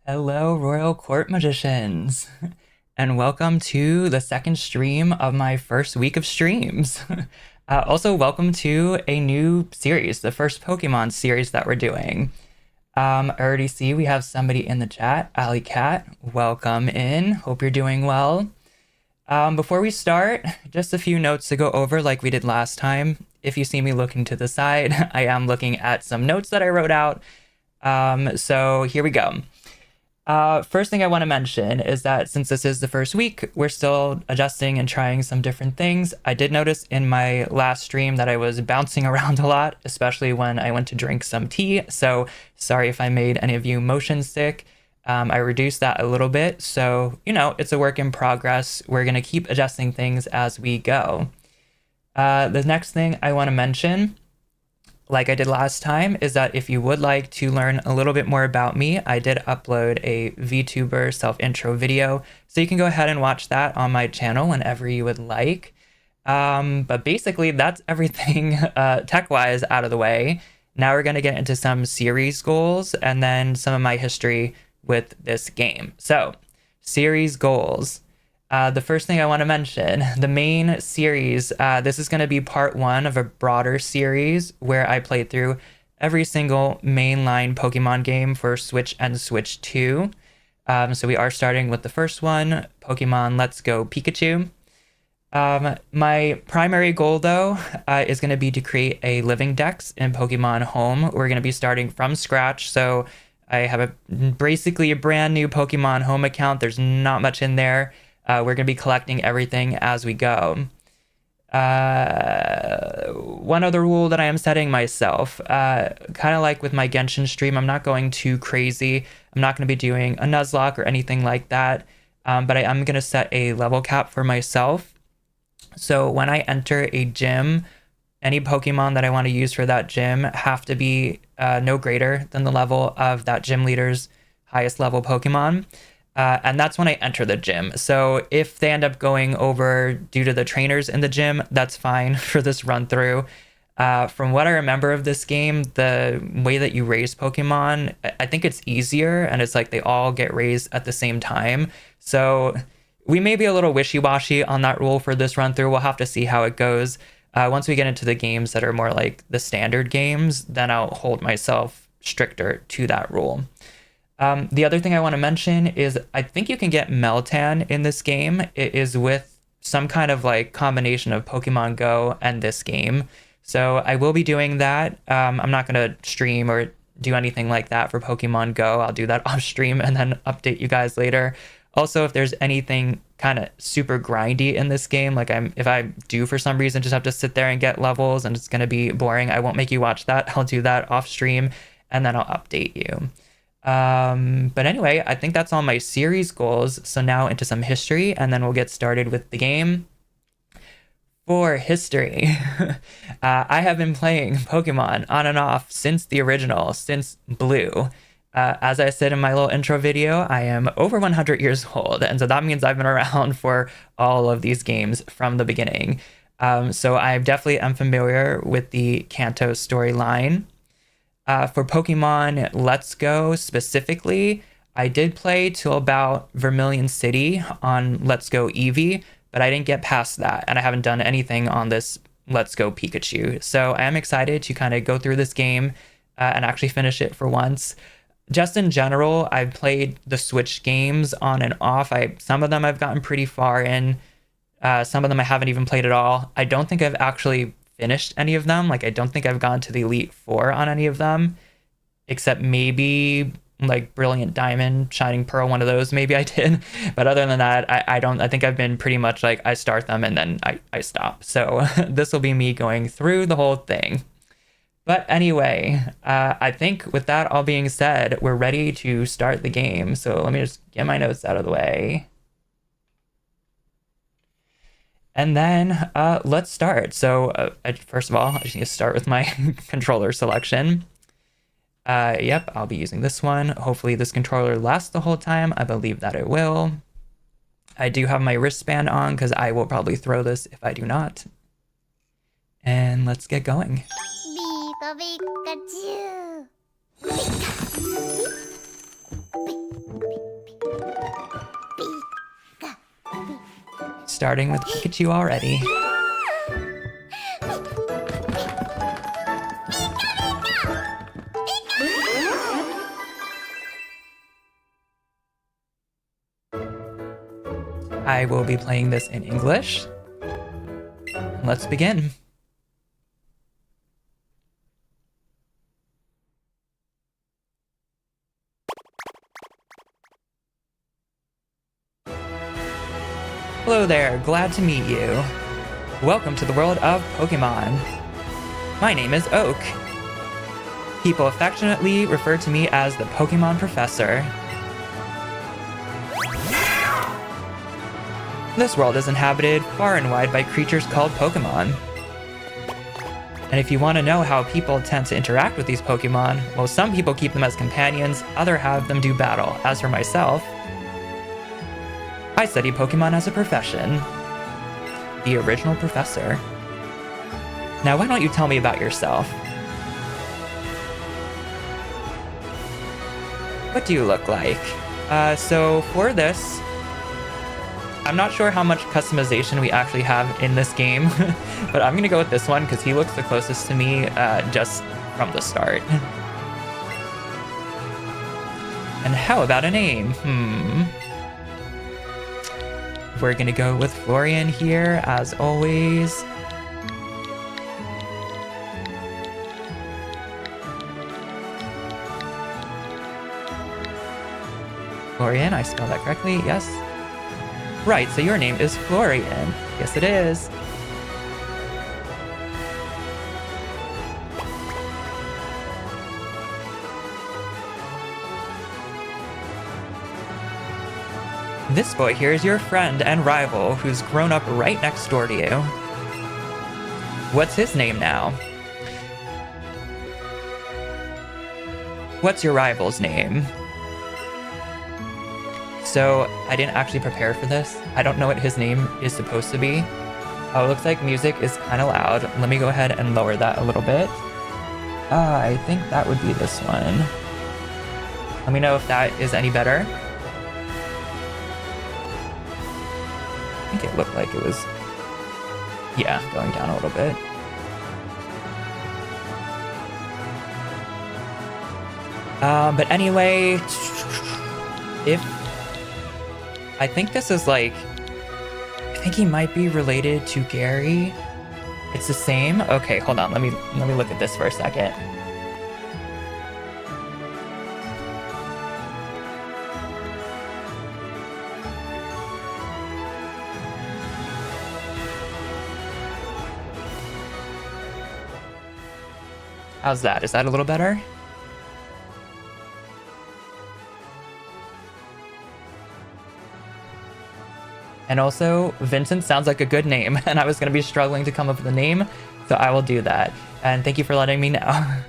Hello, Royal Court Magicians, and welcome to the second stream of my first week of streams. Also, welcome to a new series, the first Pokemon series that we're doing. I already see we have somebody in the chat, Alley Cat. Welcome in. Hope you're doing well. Before we start, just a few notes to go over like we did last time. If you see me looking to the side, I am looking at some notes that I wrote out. So here we go. First thing I want to mention is that since this is the first week, we're still adjusting and trying some different things. I did notice in my last stream that I was bouncing around a lot, especially when I went to drink some tea. So sorry if I made any of you motion sick. I reduced that a little bit. So, it's a work in progress. We're going to keep adjusting things as we go. The next thing I want to mention, like I did last time, is that if you would like to learn a little bit more about me, I did upload a VTuber self-intro video, so you can go ahead and watch that on my channel whenever you would like. But basically, that's everything tech-wise out of the way. Now we're going to get into some series goals and then some of my history with this game. So, series goals. The first thing I want to mention, the main series, this is going to be part one of a broader series where I played through every single mainline Pokemon game for Switch and Switch 2. So we are starting with the first one, Pokemon Let's Go Pikachu. My primary goal, though, is going to be to create a living dex in Pokemon Home. We're going to be starting from scratch, so I have basically a brand new Pokemon Home account. There's not much in there. We're going to be collecting everything as we go. One other rule that I am setting myself, kind of like with my Genshin stream, I'm not going too crazy. I'm not going to be doing a Nuzlocke or anything like that, but I am going to set a level cap for myself. So when I enter a gym, any Pokemon that I want to use for that gym have to be no greater than the level of that gym leader's highest level Pokemon. And that's when I enter the gym. So if they end up going over due to the trainers in the gym, that's fine for this run through. From what I remember of this game, the way that you raise Pokemon, I think it's easier, and it's like they all get raised at the same time. So we may be a little wishy-washy on that rule for this run through. We'll have to see how it goes. Once we get into the games that are more like the standard games, then I'll hold myself stricter to that rule. The other thing I want to mention is I think you can get Meltan in this game. It is with some kind of like combination of Pokemon Go and this game. So I will be doing that. I'm not going to stream or do anything like that for Pokemon Go. I'll do that off stream and then update you guys later. Also, if there's anything kind of super grindy in this game, like if I do for some reason just have to sit there and get levels and it's going to be boring, I won't make you watch that. I'll do that off stream and then I'll update you. But anyway, I think that's all my series goals. So now into some history, and then we'll get started with the game. For history, I have been playing Pokemon on and off since the original, since Blue. As I said in my little intro video, I am over 100 years old, and so that means I've been around for all of these games from the beginning. So I definitely am familiar with the Kanto storyline. For Pokemon Let's Go specifically, I did play till about Vermilion City on Let's Go Eevee, but I didn't get past that, and I haven't done anything on this Let's Go Pikachu. So I am excited to kind of go through this game and actually finish it for once. Just in general, I've played the Switch games on and off. Some of them I've gotten pretty far in. Some of them I haven't even played at all. I don't think I've actually finished any of them. Like, I don't think I've gone to the Elite Four on any of them, except maybe like Brilliant Diamond, Shining Pearl, one of those maybe I did. But other than that, I think I've been pretty much like I start them and then I stop. So this will be me going through the whole thing. But anyway, I think with that all being said, we're ready to start the game. So let me just get my notes out of the way. And then let's start. So first of all, I just need to start with my controller selection. Yep, I'll be using this one. Hopefully this controller lasts the whole time. I believe that it will. I do have my wristband on because I will probably throw this if I do not. And let's get going. Pikachu. starting with Pikachu already. I will be playing this in English. Let's begin. Hello there, glad to meet you. Welcome to the world of Pokemon. My name is Oak. People affectionately refer to me as the Pokemon Professor. This world is inhabited far and wide by creatures called Pokémon. And if you want to know how people tend to interact with these Pokémon, well, some people keep them as companions, others have them do battle. As for myself, I study Pokémon as a profession. The original professor. Now, why don't you tell me about yourself? What do you look like? So for this, I'm not sure how much customization we actually have in this game, but I'm gonna go with this one because he looks the closest to me just from the start. And how about a name? We're gonna go with Florian here, as always. Florian, I spelled that correctly, yes. Right, so your name is Florian. Yes, it is. This boy here is your friend and rival who's grown up right next door to you. What's his name now? What's your rival's name? So, I didn't actually prepare for this. I don't know what his name is supposed to be. Oh, it looks like music is kind of loud. Let me go ahead and lower that a little bit. I think that would be this one. Let me know if that is any better. I think it looked like it was, yeah, going down a little bit. But anyway, if I think this is like, I think he might be related to Gary. It's the same. Okay, hold on. Let me look at this for a second. How's that? Is that a little better? And also, Vincent sounds like a good name, and I was going to be struggling to come up with a name, so I will do that. And thank you for letting me know.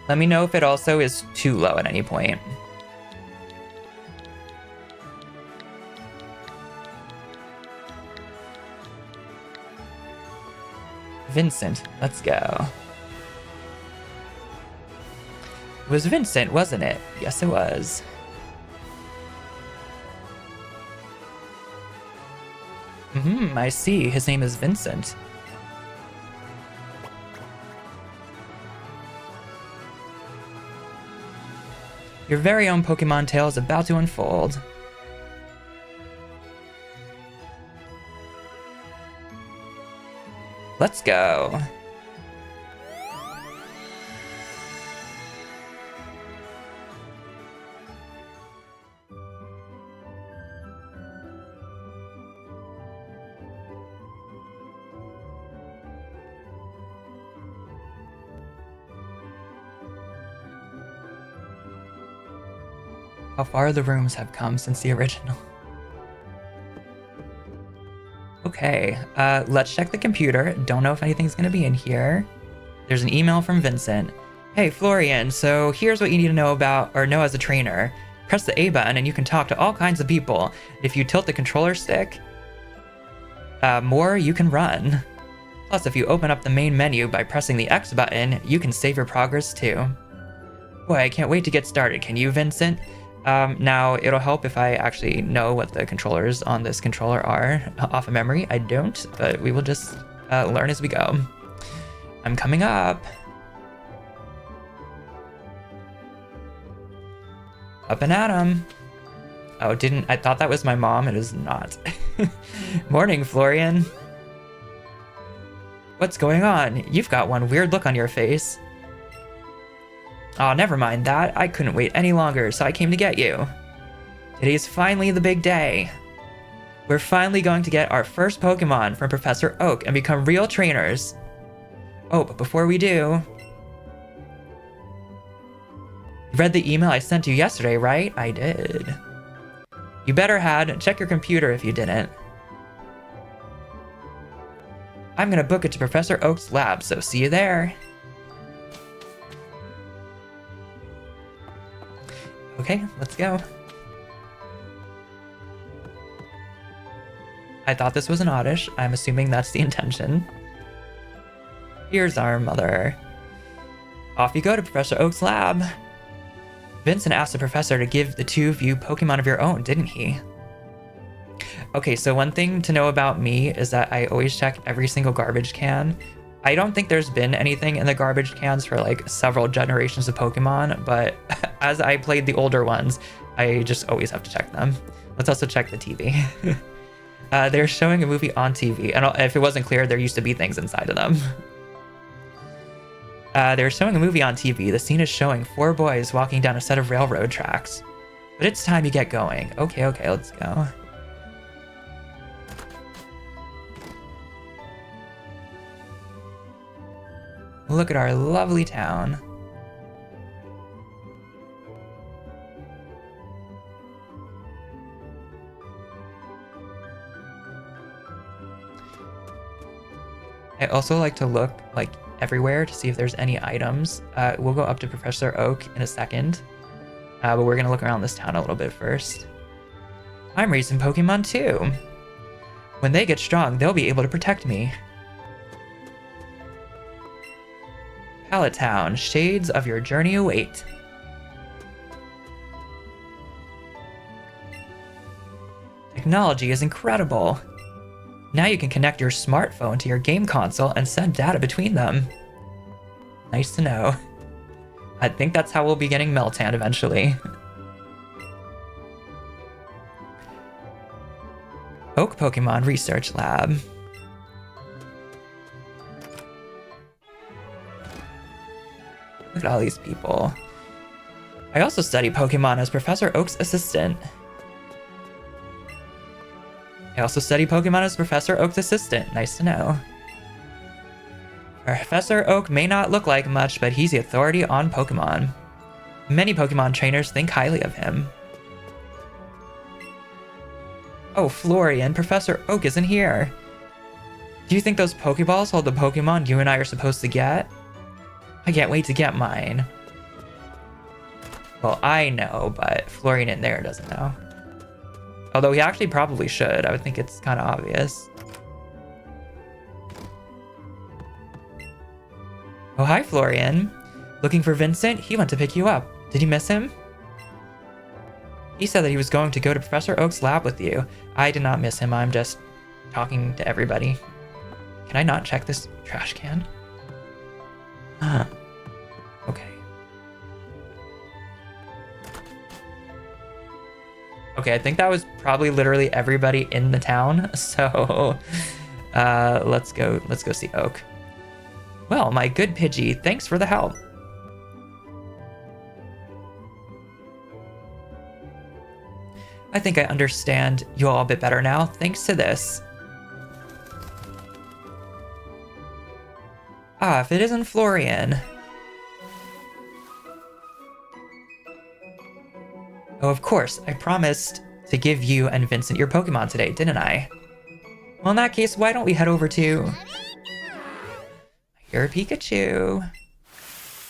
Let me know if it also is too low at any point. Vincent, let's go. It was Vincent, wasn't it? Yes, it was. I see. His name is Vincent. Your very own Pokemon tale is about to unfold. Let's go. How far the rooms have come since the original. Okay, let's check the computer. Don't know if anything's gonna be in here. There's an email from Vincent. Hey, Florian, so here's what you need to know about, or know as a trainer. Press the A button and you can talk to all kinds of people. If you tilt the controller stick, more you can run. Plus, if you open up the main menu by pressing the X button, you can save your progress too. Boy, I can't wait to get started. Can you, Vincent? Now, it'll help if I actually know what the controllers on this controller are off of memory. I don't, but we will just learn as we go. I'm coming up. Up and at 'em. Oh, I thought that was my mom. It is not. Morning, Florian. What's going on? You've got one weird look on your face. Oh, never mind that. I couldn't wait any longer, so I came to get you. Today's finally the big day. We're finally going to get our first Pokemon from Professor Oak and become real trainers. Oh, but before we do... You read the email I sent you yesterday, right? I did. You better had. Check your computer if you didn't. I'm gonna book it to Professor Oak's lab, so see you there. Okay, let's go. I thought this was an oddish. I'm assuming that's the intention. Here's our mother. Off you go to Professor Oak's lab. Vincent asked the professor to give the two of you Pokemon of your own, didn't he? Okay, so one thing to know about me is that I always check every single garbage can. I don't think there's been anything in the garbage cans for like several generations of Pokemon, but as I played the older ones, I just always have to check them. Let's also check the TV. They're showing a movie on TV, and if it wasn't clear, there used to be things inside of them. They're showing a movie on TV. The scene is showing 4 boys walking down a set of railroad tracks. But it's time you get going. Okay, let's go. Look at our lovely town. I also like to look like everywhere to see if there's any items. We'll go up to Professor Oak in a second, but we're gonna look around this town a little bit first. I'm raising Pokemon too. When they get strong, they'll be able to protect me. Pallet Town, shades of your journey await. Technology is incredible. Now you can connect your smartphone to your game console and send data between them. Nice to know. I think that's how we'll be getting Meltan eventually. Oak Pokemon Research Lab. Look at all these people. I also study Pokemon as Professor Oak's assistant. Nice to know. Professor Oak may not look like much, but he's the authority on Pokemon. Many Pokemon trainers think highly of him. Oh, Florian, Professor Oak isn't here. Do you think those Pokeballs hold the Pokemon you and I are supposed to get? I can't wait to get mine. Well, I know, but Florian in there doesn't know. Although he actually probably should. I would think it's kind of obvious. Oh, hi, Florian. Looking for Vincent? He went to pick you up. Did you miss him? He said that he was going to go to Professor Oak's lab with you. I did not miss him. I'm just talking to everybody. Can I not check this trash can? Huh. Okay. Okay, I think that was probably literally everybody in the town. So, let's go see Oak. Well, my good Pidgey, thanks for the help. I think I understand you all a bit better now, thanks to this. Ah, if it isn't Florian. Oh, of course, I promised to give you and Vincent your Pokemon today, didn't I? Well, in that case, why don't we head over to... Your Pikachu.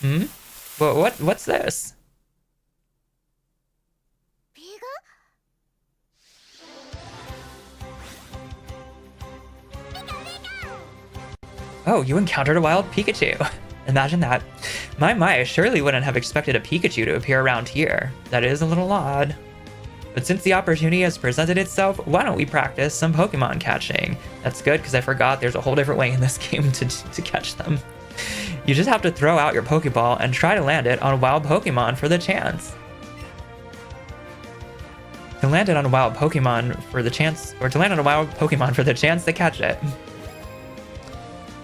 Hmm? What's this? Oh, you encountered a wild Pikachu. Imagine that. My, I surely wouldn't have expected a Pikachu to appear around here. That is a little odd. But since the opportunity has presented itself, why don't we practice some Pokemon catching? That's good, because I forgot there's a whole different way in this game to catch them. You just have to throw out your Pokeball and try to land it on a wild Pokemon for the chance. To land it on a wild Pokemon for the chance, or to land on a wild Pokemon for the chance to catch it.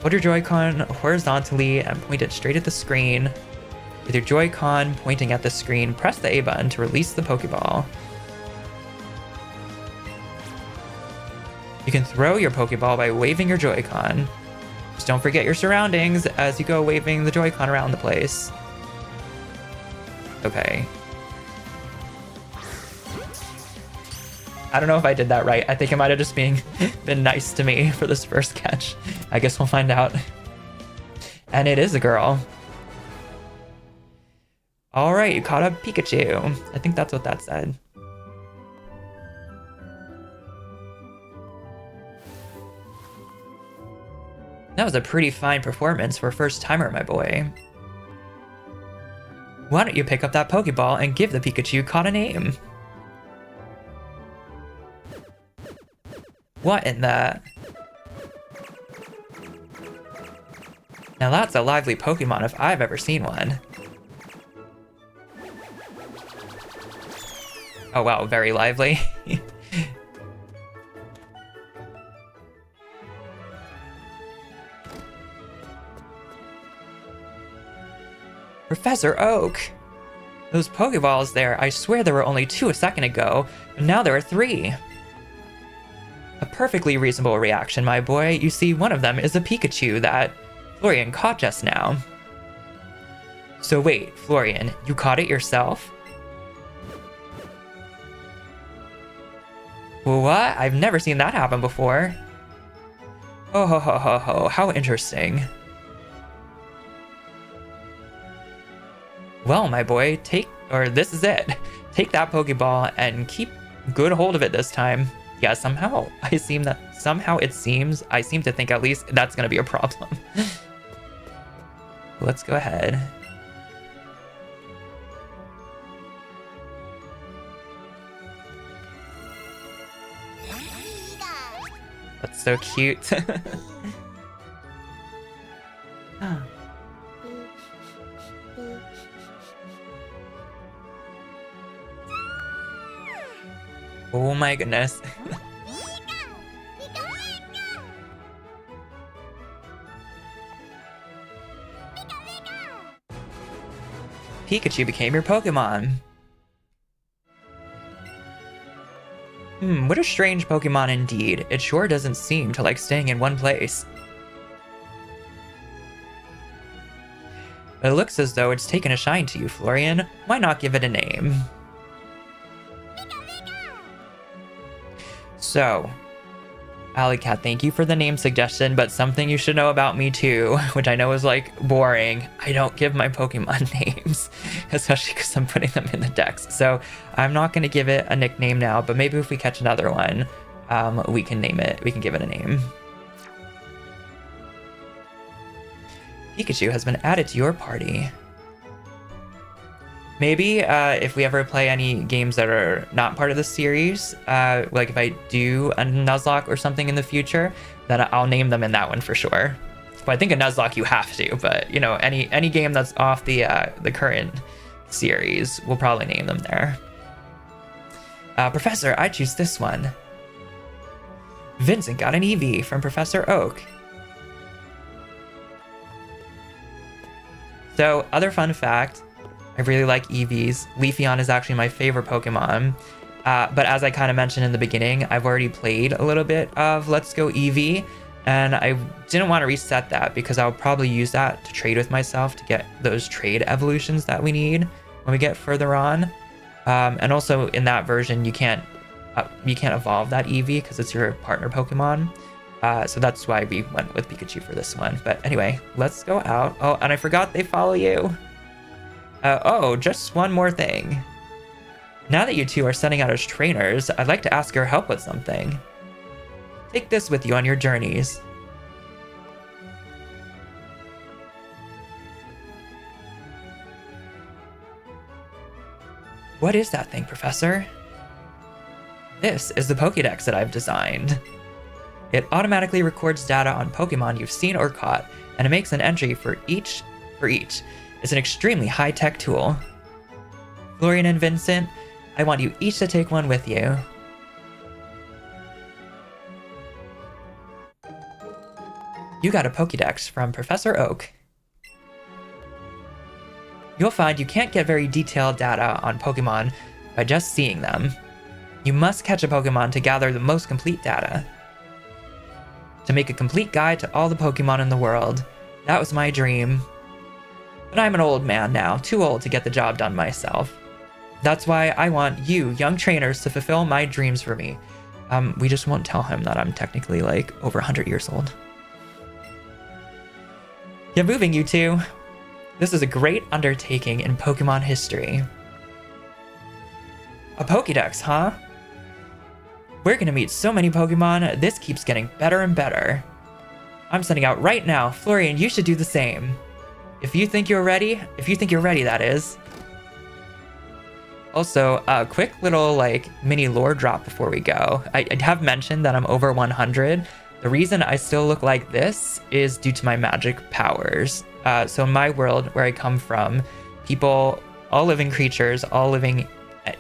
Hold your Joy-Con horizontally and point it straight at the screen. With your Joy-Con pointing at the screen, press the A button to release the Pokeball. You can throw your Pokeball by waving your Joy-Con. Just don't forget your surroundings as you go waving the Joy-Con around the place. Okay. I don't know if I did that right. I think it might have just been nice to me for this first catch. I guess we'll find out. And it is a girl. Alright, you caught a Pikachu. I think that's what that said. That was a pretty fine performance for a first timer, my boy. Why don't you pick up that Pokeball and give the Pikachu caught a name? What in the... Now that's a lively Pokemon if I've ever seen one. Oh wow, very lively. Professor Oak! Those Pokeballs there, I swear there were only 2 a second ago, but now there are 3. A perfectly reasonable reaction, my boy. You see, one of them is a Pikachu that Florian caught just now. So wait, Florian, you caught it yourself? What? I've never seen that happen before. Oh ho ho ho ho, how interesting. Well, my boy, this is it. Take that Pokeball and keep good hold of it this time. Yeah, somehow I seem to think at least that's gonna be a problem. Let's go ahead. That's so cute. Oh my goodness. Pikachu became your Pokemon. What a strange Pokemon indeed. It sure doesn't seem to like staying in one place. It looks as though it's taken a shine to you, Florian. Why not give it a name? So, Alleycat, thank you for the name suggestion, but something you should know about me too, which I know is like boring. I don't give my Pokemon names, especially because I'm putting them in the dex. So I'm not going to give it a nickname now, but maybe if we catch another one, we can name it. We can give it a name. Pikachu has been added to your party. Maybe if we ever play any games that are not part of the series, like if I do a Nuzlocke or something in the future, then I'll name them in that one for sure. But I think a Nuzlocke you have to, but you know, any game that's off the current series, we'll probably name them there. Professor, I choose this one. Vincent got an Eevee from Professor Oak. So, other fun fact, I really like Eevees. Leafeon is actually my favorite Pokemon. But as I kind of mentioned in the beginning, I've already played a little bit of Let's Go Eevee, and I didn't want to reset that because I'll probably use that to trade with myself to get those trade evolutions that we need when we get further on. And also in that version, you can't evolve that Eevee because it's your partner Pokemon. So that's why we went with Pikachu for this one. But anyway, let's go out. Oh, and I forgot they follow you. Oh, just one more thing. Now that you two are setting out as trainers, I'd like to ask your help with something. Take this with you on your journeys. What is that thing, Professor? This is the Pokédex that I've designed. It automatically records data on Pokemon you've seen or caught, and it makes an entry for each. It's an extremely high-tech tool. Florian and Vincent, I want you each to take one with you. You got a Pokédex from Professor Oak. You'll find you can't get very detailed data on Pokemon by just seeing them. You must catch a Pokemon to gather the most complete data. To make a complete guide to all the Pokemon in the world. That was my dream. But I'm an old man now, too old to get the job done myself. That's why I want you, young trainers, to fulfill my dreams for me. We just won't tell him that I'm technically, like, over 100 years old. Get moving, you two. This is a great undertaking in Pokemon history. A Pokédex, huh? We're gonna meet so many Pokemon, this keeps getting better and better. I'm sending out right now. Florian, you should do the same. If you think you're ready, that is. Also, a quick little, like, mini lore drop before we go. I have mentioned that I'm over 100. The reason I still look like this is due to my magic powers. So in my world, where I come from, people, all living creatures, all living,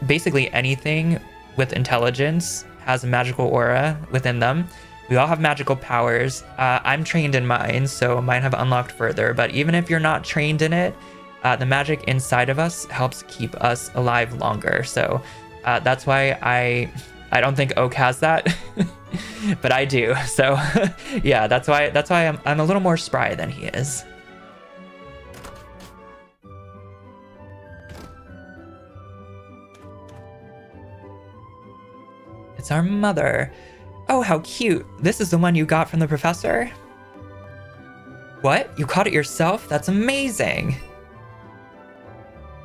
basically anything with intelligence has a magical aura within them. We all have magical powers. I'm trained in mine, so mine have unlocked further. But even if you're not trained in it, the magic inside of us helps keep us alive longer. So that's why I don't think Oak has that, but I do. So yeah, that's why I'm a little more spry than he is. It's our mother. Oh, how cute. This is the one you got from the professor? What? You caught it yourself? That's amazing.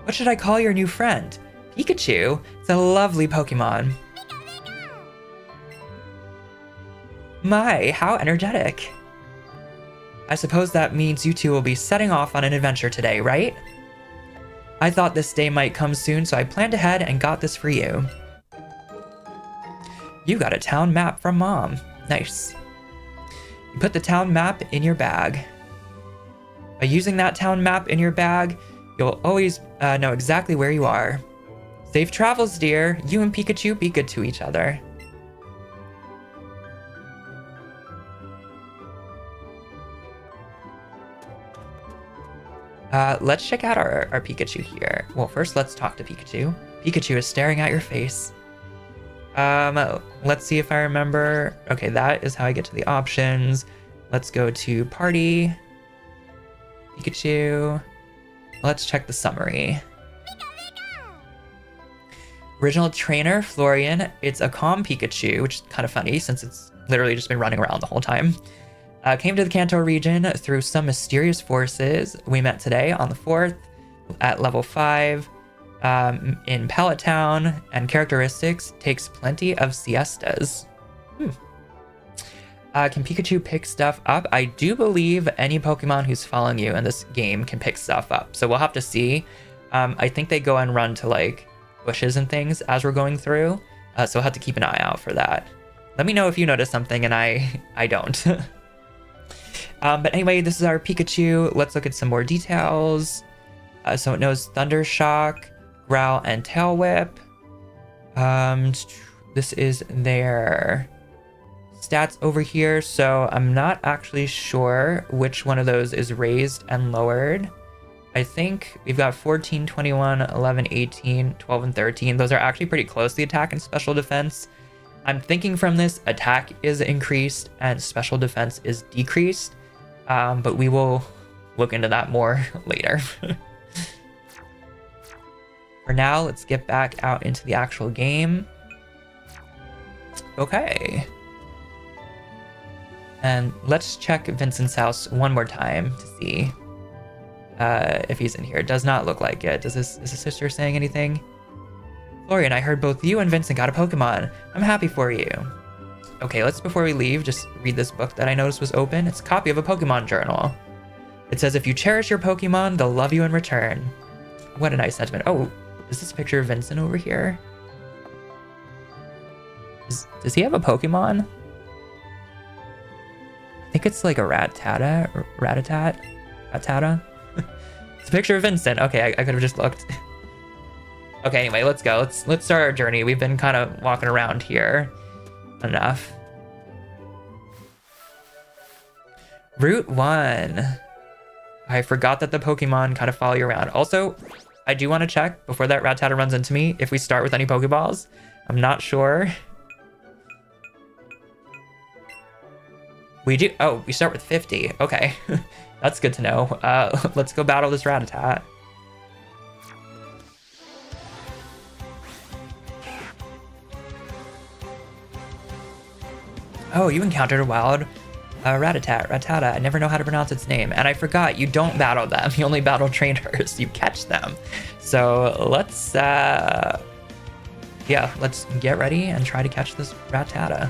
What should I call your new friend? Pikachu? It's a lovely Pokemon. My, how energetic. I suppose that means you two will be setting off on an adventure today, right? I thought this day might come soon, so I planned ahead and got this for you. You got a town map from Mom. Nice. You put the town map in your bag. By using that town map in your bag, you'll always know exactly where you are. Safe travels, dear. You and Pikachu be good to each other. Let's check out our Pikachu here. Well, first let's talk to Pikachu. Pikachu is staring at your face. Let's see if I remember. Okay, that is how I get to the options. Let's go to party. Pikachu. Let's check the summary. Original trainer, Florian. It's a calm Pikachu, which is kind of funny since it's literally just been running around the whole time. Came to the Kanto region through some mysterious forces. We met today on the 4th at level 5 in Pallet Town, and characteristics takes plenty of siestas. Can Pikachu pick stuff up? I do believe any Pokemon who's following you in this game can pick stuff up, so we'll have to see. I think they go and run to like bushes and things as we're going through, so we'll have to keep an eye out for that. Let me know if you notice something and I don't. But anyway, this is our Pikachu. Let's look at some more details. So it knows Thunder Shock, Growl, and Tail Whip. This is their stats over here, so I'm not actually sure which one of those is raised and lowered. I think we've got 14, 21, 11, 18, 12, and 13. Those are actually pretty close, the attack and special defense. I'm thinking from this, attack is increased and special defense is decreased, but we will look into that more later. For now, let's get back out into the actual game. Okay. And let's check Vincent's house one more time to see if he's in here. It does not look like it. Is his sister saying anything? Florian, I heard both you and Vincent got a Pokemon. I'm happy for you. Okay, let's, before we leave, just read this book that I noticed was open. It's a copy of a Pokemon journal. It says, if you cherish your Pokemon, they'll love you in return. What a nice sentiment. Oh, Is this a picture of Vincent over here? Does he have a Pokemon? I think it's like a Rattata or Rattata. It's a picture of Vincent. Okay, I could have just looked. Okay, anyway, let's go. Let's start our journey. We've been kind of walking around here enough. Route 1. I forgot that the Pokemon kind of follow you around. Also, I do want to check before that Rattata runs into me if we start with any Pokeballs. I'm not sure. We do. Oh, we start with 50. Okay. That's good to know. Let's go battle this Rattata. Oh, you encountered a wild Rattata. I never know how to pronounce its name. And I forgot, you don't battle them. You only battle trainers. You catch them. So let's, yeah, let's get ready and try to catch this Rattata.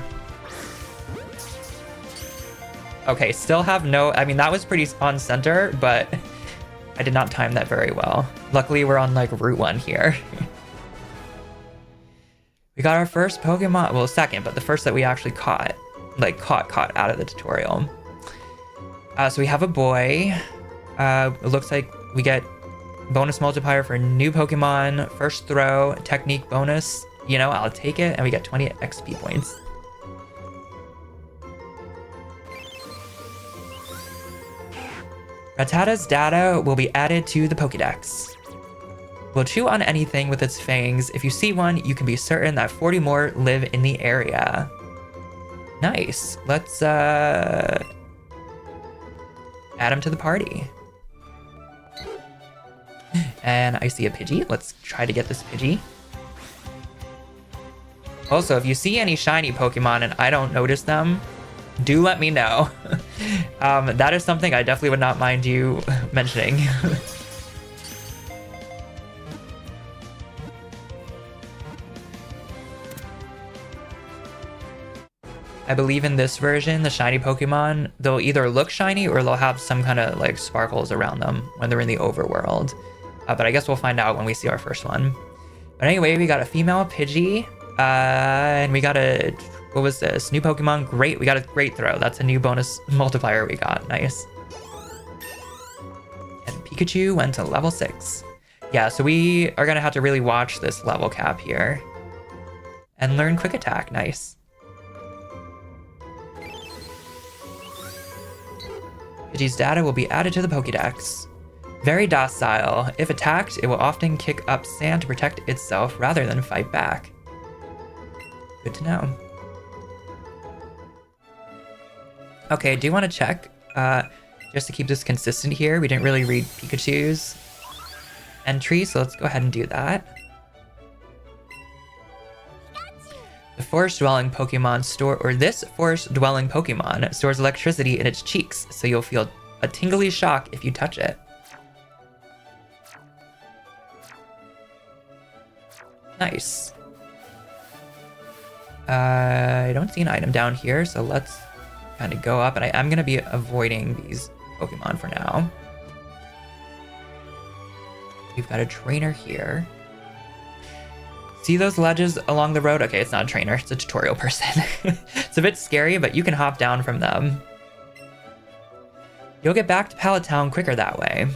Okay, still have no, I mean, that was pretty on center, but I did not time that very well. Luckily, we're on like Route 1 here. We got our first Pokemon, well, second, but the first that we actually caught. Like caught out of the tutorial. So we have a boy. It looks like we get bonus multiplier for new Pokemon, first throw, technique bonus. You know, I'll take it, and we get 20 XP points. Rattata's data will be added to the Pokédex. Will chew on anything with its fangs. If you see one, you can be certain that 40 more live in the area. Nice. Let's add him to the party. And I see a Pidgey. Let's try to get this Pidgey. Also, if you see any shiny Pokemon and I don't notice them, do let me know. That is something I definitely would not mind you mentioning. I believe in this version, the shiny Pokemon, they'll either look shiny or they'll have some kind of like sparkles around them when they're in the overworld. But I guess we'll find out when we see our first one. But anyway, we got a female Pidgey. And we got a, what was this? New Pokemon, great. We got a Great Throw. That's a new bonus multiplier we got. Nice. And Pikachu went to level 6. Yeah, so we are going to have to really watch this level cap here. And learn Quick Attack. Nice. Pidgey's data will be added to the Pokédex. Very docile. If attacked, it will often kick up sand to protect itself rather than fight back. Good to know. Okay, I do want to check, just to keep this consistent here. We didn't really read Pikachu's entry, so let's go ahead and do that. The forest-dwelling Pokemon this forest-dwelling Pokemon stores electricity in its cheeks, so you'll feel a tingly shock if you touch it. Nice. I don't see an item down here, so let's kind of go up, and I am going to be avoiding these Pokemon for now. We've got a trainer here. See those ledges along the road? Okay, it's not a trainer, it's a tutorial person. It's a bit scary, but you can hop down from them. You'll get back to Pallet Town quicker that way.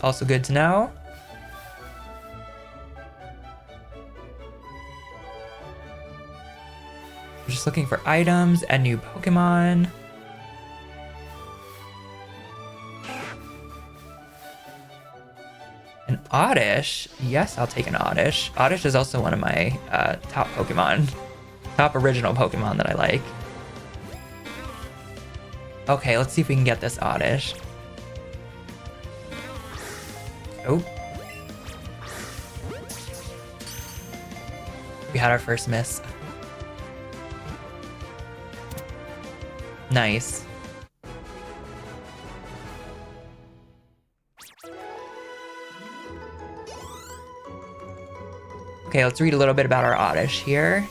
Also good to know. We're just looking for items and new Pokemon. An Oddish? Yes, I'll take an Oddish. Oddish is also one of my top Pokemon. Top original Pokemon that I like. Okay, let's see if we can get this Oddish. Oh. We had our first miss. Nice. Okay, let's read a little bit about our Oddish here.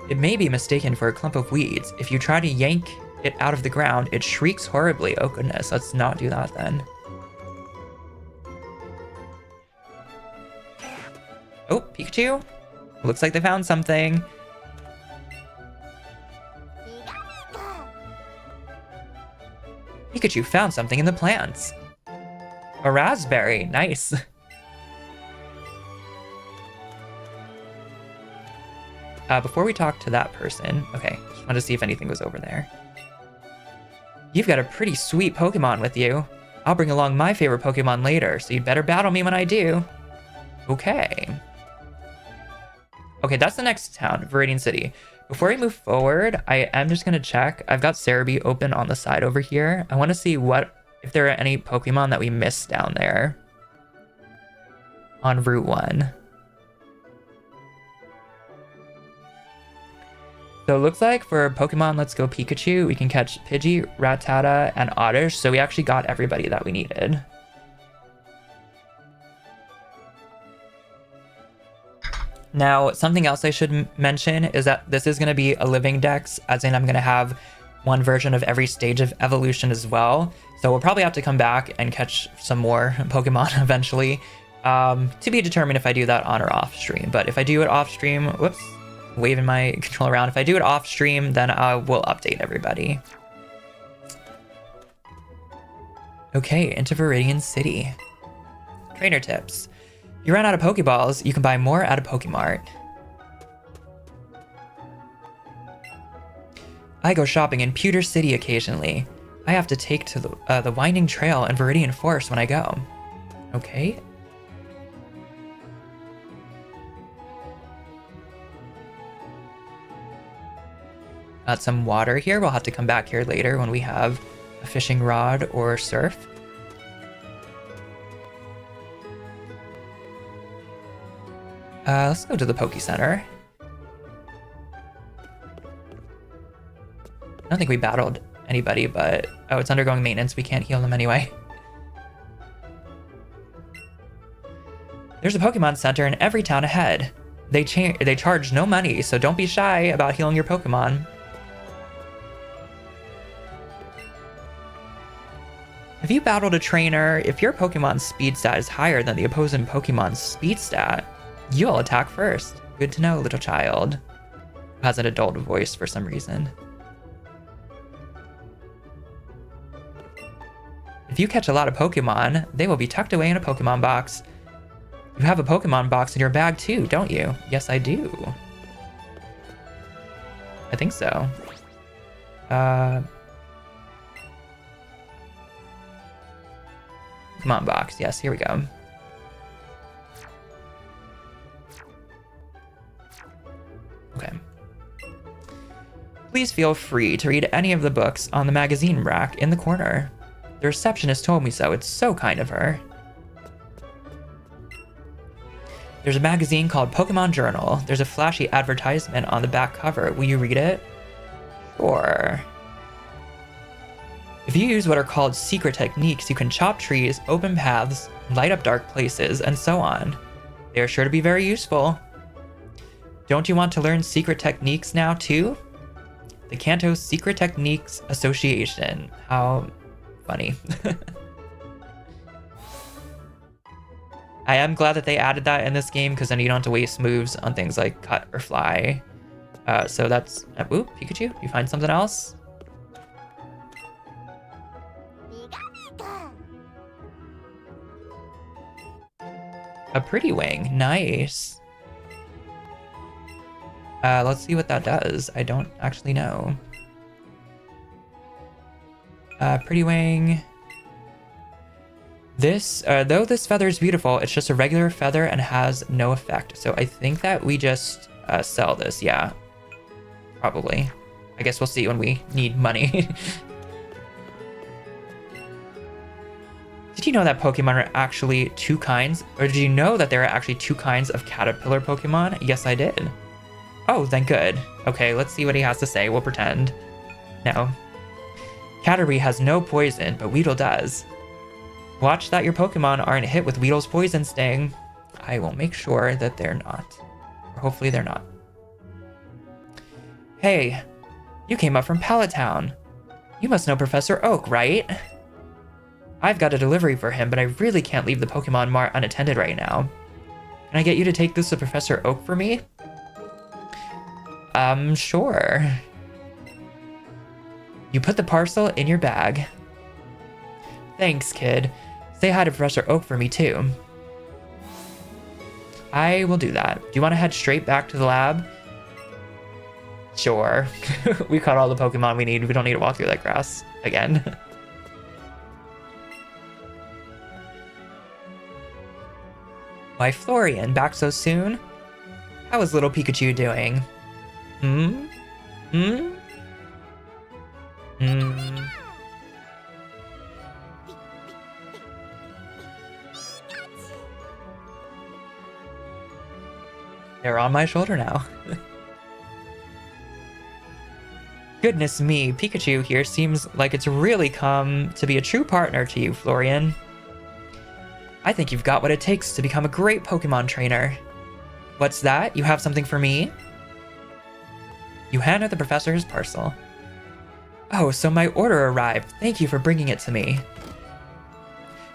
It may be mistaken for a clump of weeds. If you try to yank it out of the ground, it shrieks horribly. Oh goodness, let's not do that then. Pikachu? Looks like they found something. Pikachu found something in the plants. A raspberry, nice. Before we talk to that person, okay, just wanted to see if anything was over there. You've got a pretty sweet Pokemon with you. I'll bring along my favorite Pokemon later, so you'd better battle me when I do. Okay. Okay, that's the next town, Viridian City. Before we move forward, I am just gonna check. I've got Cerebi open on the side over here. I want to see if there are any Pokemon that we missed down there on Route 1. So it looks like for Pokemon Let's Go Pikachu, we can catch Pidgey, Rattata, and Oddish. So we actually got everybody that we needed. Now, something else I should mention is that this is going to be a living dex, as in I'm going to have one version of every stage of evolution as well. So we'll probably have to come back and catch some more Pokemon eventually. To be determined if I do that on or off stream. But if I do it off stream, whoops, waving my controller around. If I do it off stream, then I will update everybody. Okay, into Viridian City. Trainer tips. If you run out of Pokeballs, you can buy more at a Pokemart. I go shopping in Pewter City occasionally. I have to take to the winding trail in Viridian Forest when I go. Okay. Got some water here. We'll have to come back here later when we have a fishing rod or surf. Let's go to the Poke Center. I don't think we battled anybody, but oh, it's undergoing maintenance. We can't heal them anyway. There's a Pokemon Center in every town ahead. They charge no money, so don't be shy about healing your Pokemon. If you battled a trainer, if your Pokemon's speed stat is higher than the opposing Pokemon's speed stat, you'll attack first. Good to know, little child. Who has an adult voice for some reason. If you catch a lot of Pokemon, they will be tucked away in a Pokemon box. You have a Pokemon box in your bag too, don't you? Yes, I do. I think so. Pokemon box, yes, here we go. Okay. Please feel free to read any of the books on the magazine rack in the corner. The receptionist told me so. It's so kind of her. There's a magazine called Pokemon Journal. There's a flashy advertisement on the back cover. Will you read it? Sure. If you use what are called secret techniques, you can chop trees, open paths, light up dark places, and so on. They are sure to be very useful. Don't you want to learn secret techniques now, too? The Kanto Secret Techniques Association. How funny. I am glad that they added that in this game, because then you don't have to waste moves on things like cut or fly. So that's... Ooh, Pikachu, you find something else? A pretty wing, nice. Let's see what that does. I don't actually know. Pretty wing. This, though this feather is beautiful, it's just a regular feather and has no effect. So I think that we just sell this, yeah. Probably. I guess we'll see when we need money. Did you know that Pokemon are actually two kinds? Or did you know that there are actually two kinds of caterpillar Pokemon? Yes, I did. Oh, then good. Okay, let's see what he has to say. We'll pretend. No. Caterpie has no poison, but Weedle does. Watch that your Pokemon aren't hit with Weedle's poison sting. I will make sure that they're not. Or hopefully they're not. Hey, you came up from Pallet Town. You must know Professor Oak, right? I've got a delivery for him, but I really can't leave the Pokemon Mart unattended right now. Can I get you to take this to Professor Oak for me? Sure. You put the parcel in your bag. Thanks, kid. Say hi to Professor Oak for me, too. I will do that. Do you want to head straight back to the lab? Sure. We caught all the Pokemon we need. We don't need to walk through that grass again. Why, Florian, back so soon? How is little Pikachu doing? Hmm? They're on my shoulder now. Goodness me, Pikachu here seems like it's really come to be a true partner to you, Florian. I think you've got what it takes to become a great Pokemon trainer. What's that? You have something for me? You handed the professor his parcel. Oh, so my order arrived. Thank you for bringing it to me.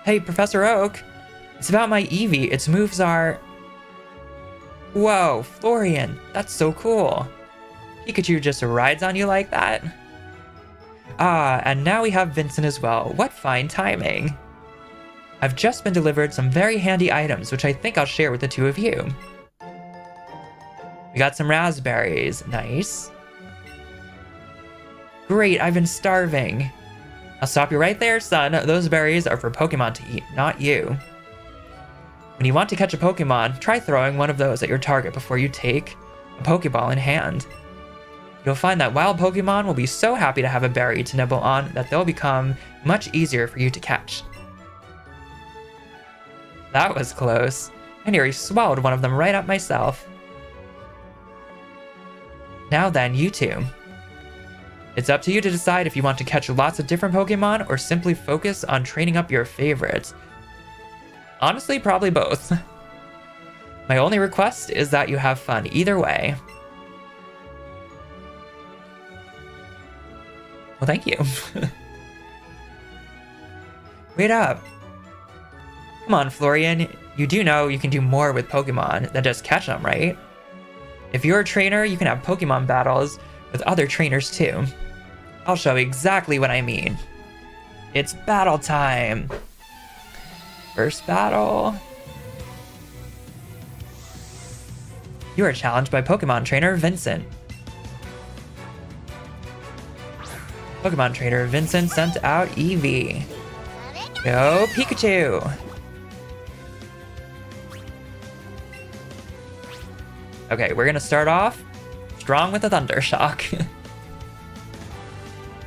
Hey, Professor Oak. It's about my Eevee. Its moves are... Whoa, Florian, that's so cool. Pikachu just rides on you like that? Ah, and now we have Vincent as well. What fine timing. I've just been delivered some very handy items, which I think I'll share with the two of you. We got some raspberries. Nice. Great, I've been starving. I'll stop you right there, son. Those berries are for Pokemon to eat, not you. When you want to catch a Pokemon, try throwing one of those at your target before you take a Pokeball in hand. You'll find that wild Pokemon will be so happy to have a berry to nibble on that they'll become much easier for you to catch. That was close. I nearly swallowed one of them right up myself. Now then, you two. It's up to you to decide if you want to catch lots of different Pokemon or simply focus on training up your favorites. Honestly, probably both. My only request is that you have fun either way. Well, thank you. Wait up. Come on, Florian. You do know you can do more with Pokemon than just catch them, right? If you're a trainer, you can have Pokemon battles with other trainers too. I'll show you exactly what I mean. It's battle time. First battle. You are challenged by Pokemon trainer Vincent. Pokemon trainer Vincent sent out Eevee. Go Pikachu! Okay, we're gonna start off strong with a Thunder Shock. Come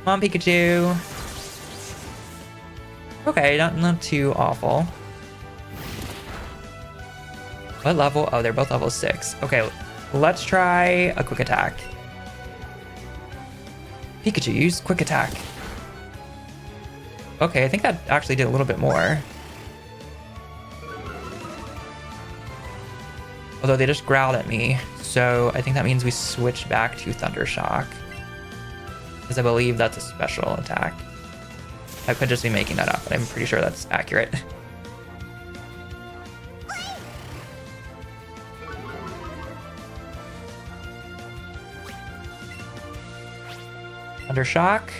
on, Pikachu. Okay, not too awful. What level? Oh, they're both level 6. Okay, let's try a quick attack. Pikachu, use quick attack. Okay, I think that actually did a little bit more. Although they just growled at me, so I think that means we switch back to Thunder Shock. Because I believe that's a special attack. I could just be making that up, but I'm pretty sure that's accurate. Thunder Shock.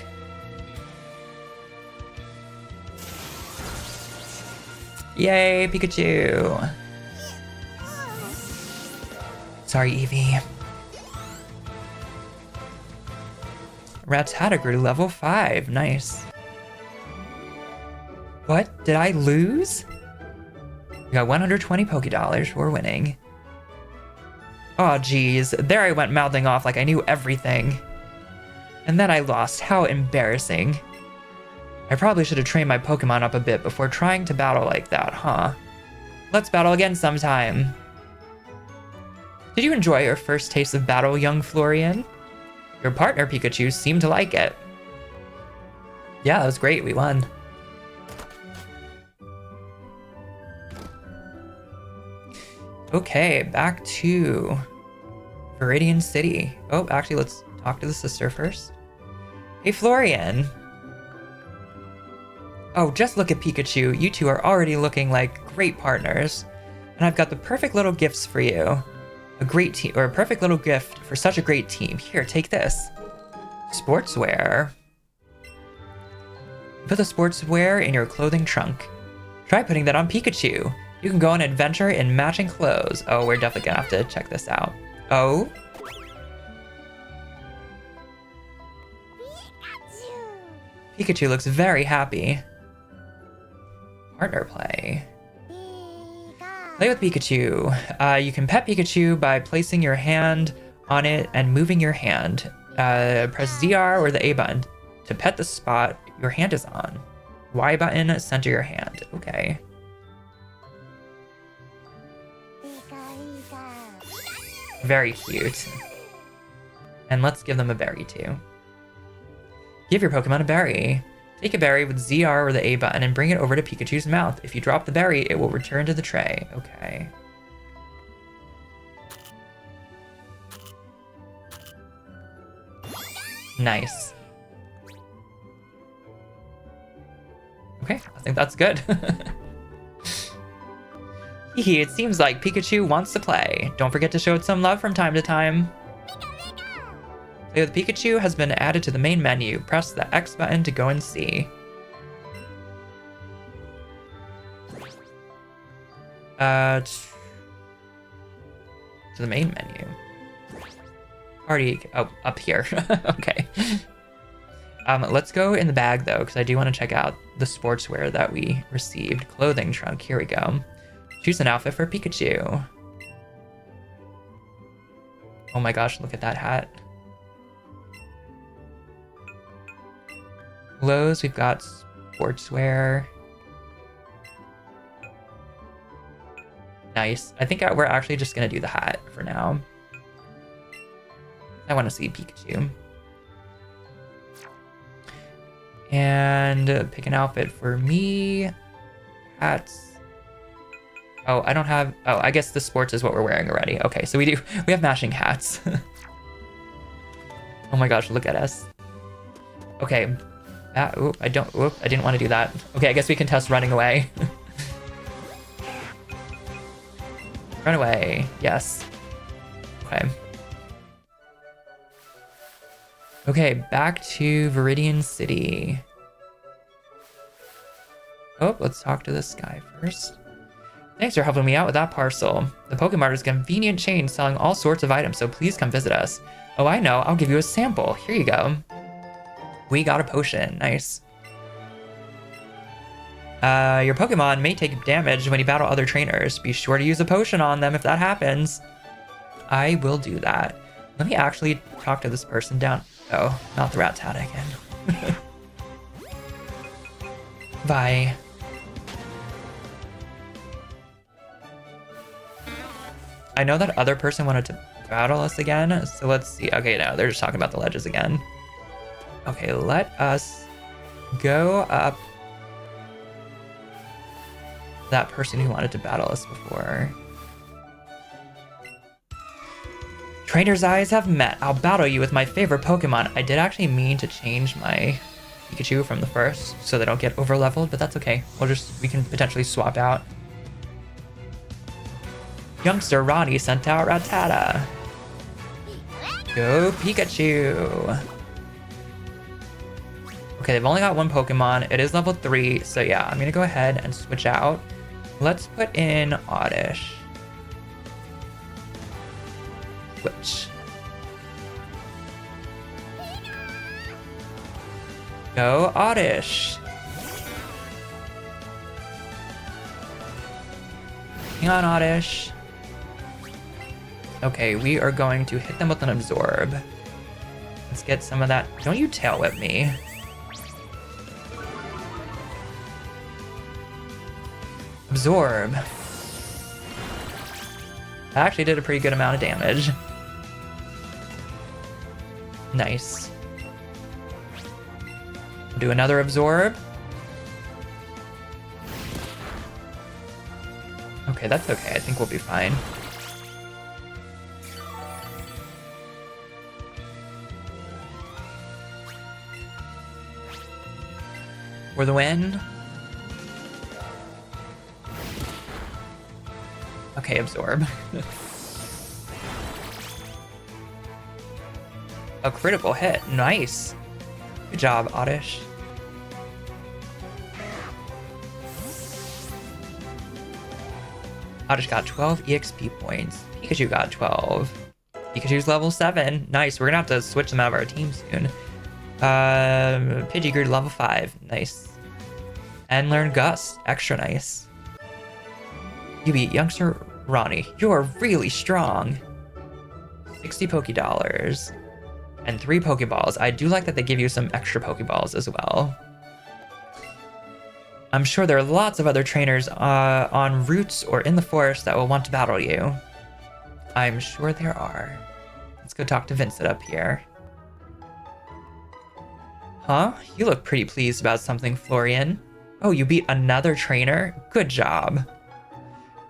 Yay, Pikachu! Sorry, Eevee. Rattata grew to level 5. Nice. What? Did I lose? We got 120 Pokédollars for winning. Oh, geez. There I went mouthing off like I knew everything. And then I lost. How embarrassing. I probably should have trained my Pokemon up a bit before trying to battle like that, huh? Let's battle again sometime. Did you enjoy your first taste of battle, young Florian? Your partner Pikachu seemed to like it. Yeah, that was great. We won. Okay, back to Viridian City. Oh, actually, let's talk to the sister first. Hey, Florian. Oh, just look at Pikachu. You two are already looking like great partners. And I've got the perfect little gifts for you. A great team, or a perfect little gift for such a great team. Here, take this. Sportswear. Put the sportswear in your clothing trunk. Try putting that on Pikachu. You can go on an adventure in matching clothes. Oh, we're definitely gonna have to check this out. Oh? Pikachu looks very happy. Partner play. Play with Pikachu. You can pet Pikachu by placing your hand on it and moving your hand. Press ZR or the A button to pet the spot your hand is on. Y button, center your hand. Okay. Very cute. And let's give them a berry too. Give your Pokemon a berry. Take a berry with ZR or the A button and bring it over to Pikachu's mouth. If you drop the berry, it will return to the tray. Okay. Nice. Okay, I think that's good. It seems like Pikachu wants to play. Don't forget to show it some love from time to time. Play with Pikachu has been added to the main menu. Press the X button to go and see. To the main menu. Already, oh, up here. Okay. Let's go in the bag though, because I do want to check out the sportswear that we received. Clothing trunk, here we go. Choose an outfit for Pikachu. Oh my gosh, look at that hat. Clothes, we've got sportswear. Nice. I think we're actually just gonna do the hat for now. I want to see Pikachu. And pick an outfit for me. Hats. Oh, I don't have... Oh, I guess the sports is what we're wearing already. Okay, so we have matching hats. Oh my gosh, look at us. Okay. I didn't want to do that. Okay, I guess we can test running away. Run away. Yes. Okay. Okay, back to Viridian City. Oh, let's talk to this guy first. Thanks for helping me out with that parcel. The Pokemart is a convenient chain selling all sorts of items, so please come visit us. Oh, I know. I'll give you a sample. Here you go. We got a potion. Nice. Your Pokemon may take damage when you battle other trainers. Be sure to use a potion on them if that happens. I will do that. Let me actually talk to this person down. Oh, not the Rattata again. Bye. I know that other person wanted to battle us again, so let's see. Okay, no, they're just talking about the ledges again. Okay, let us go up that person who wanted to battle us before. Trainer's eyes have met. I'll battle you with my favorite Pokemon. I did actually mean to change my Pikachu from the first so they don't get over leveled, but that's okay. We can potentially swap out. Youngster Ronnie sent out Rattata. Go Pikachu. Okay, they've only got one Pokemon. It is level 3, so yeah, I'm gonna go ahead and switch out. Let's put in Oddish. Switch. Go Oddish. Hang on, Oddish. Okay, we are going to hit them with an Absorb. Let's get some of that. Don't you Tail Whip me. Absorb. That actually did a pretty good amount of damage. Nice. Do another Absorb. Okay, that's okay. I think we'll be fine. For the win. Okay, absorb. A critical hit. Nice. Good job, Oddish. Oddish got 12 EXP points. Pikachu got 12. Pikachu's level 7. Nice. We're gonna have to switch them out of our team soon. Pidgey grew to level 5. Nice. And learn Gust. Extra nice. You beat youngster Ronnie. You're really strong. 60 Pokédollars. And 3 Pokeballs. I do like that they give you some extra Pokeballs as well. I'm sure there are lots of other trainers en route or in the forest that will want to battle you. I'm sure there are. Let's go talk to Vincent up here. Huh? You look pretty pleased about something, Florian. Oh, you beat another trainer? Good job.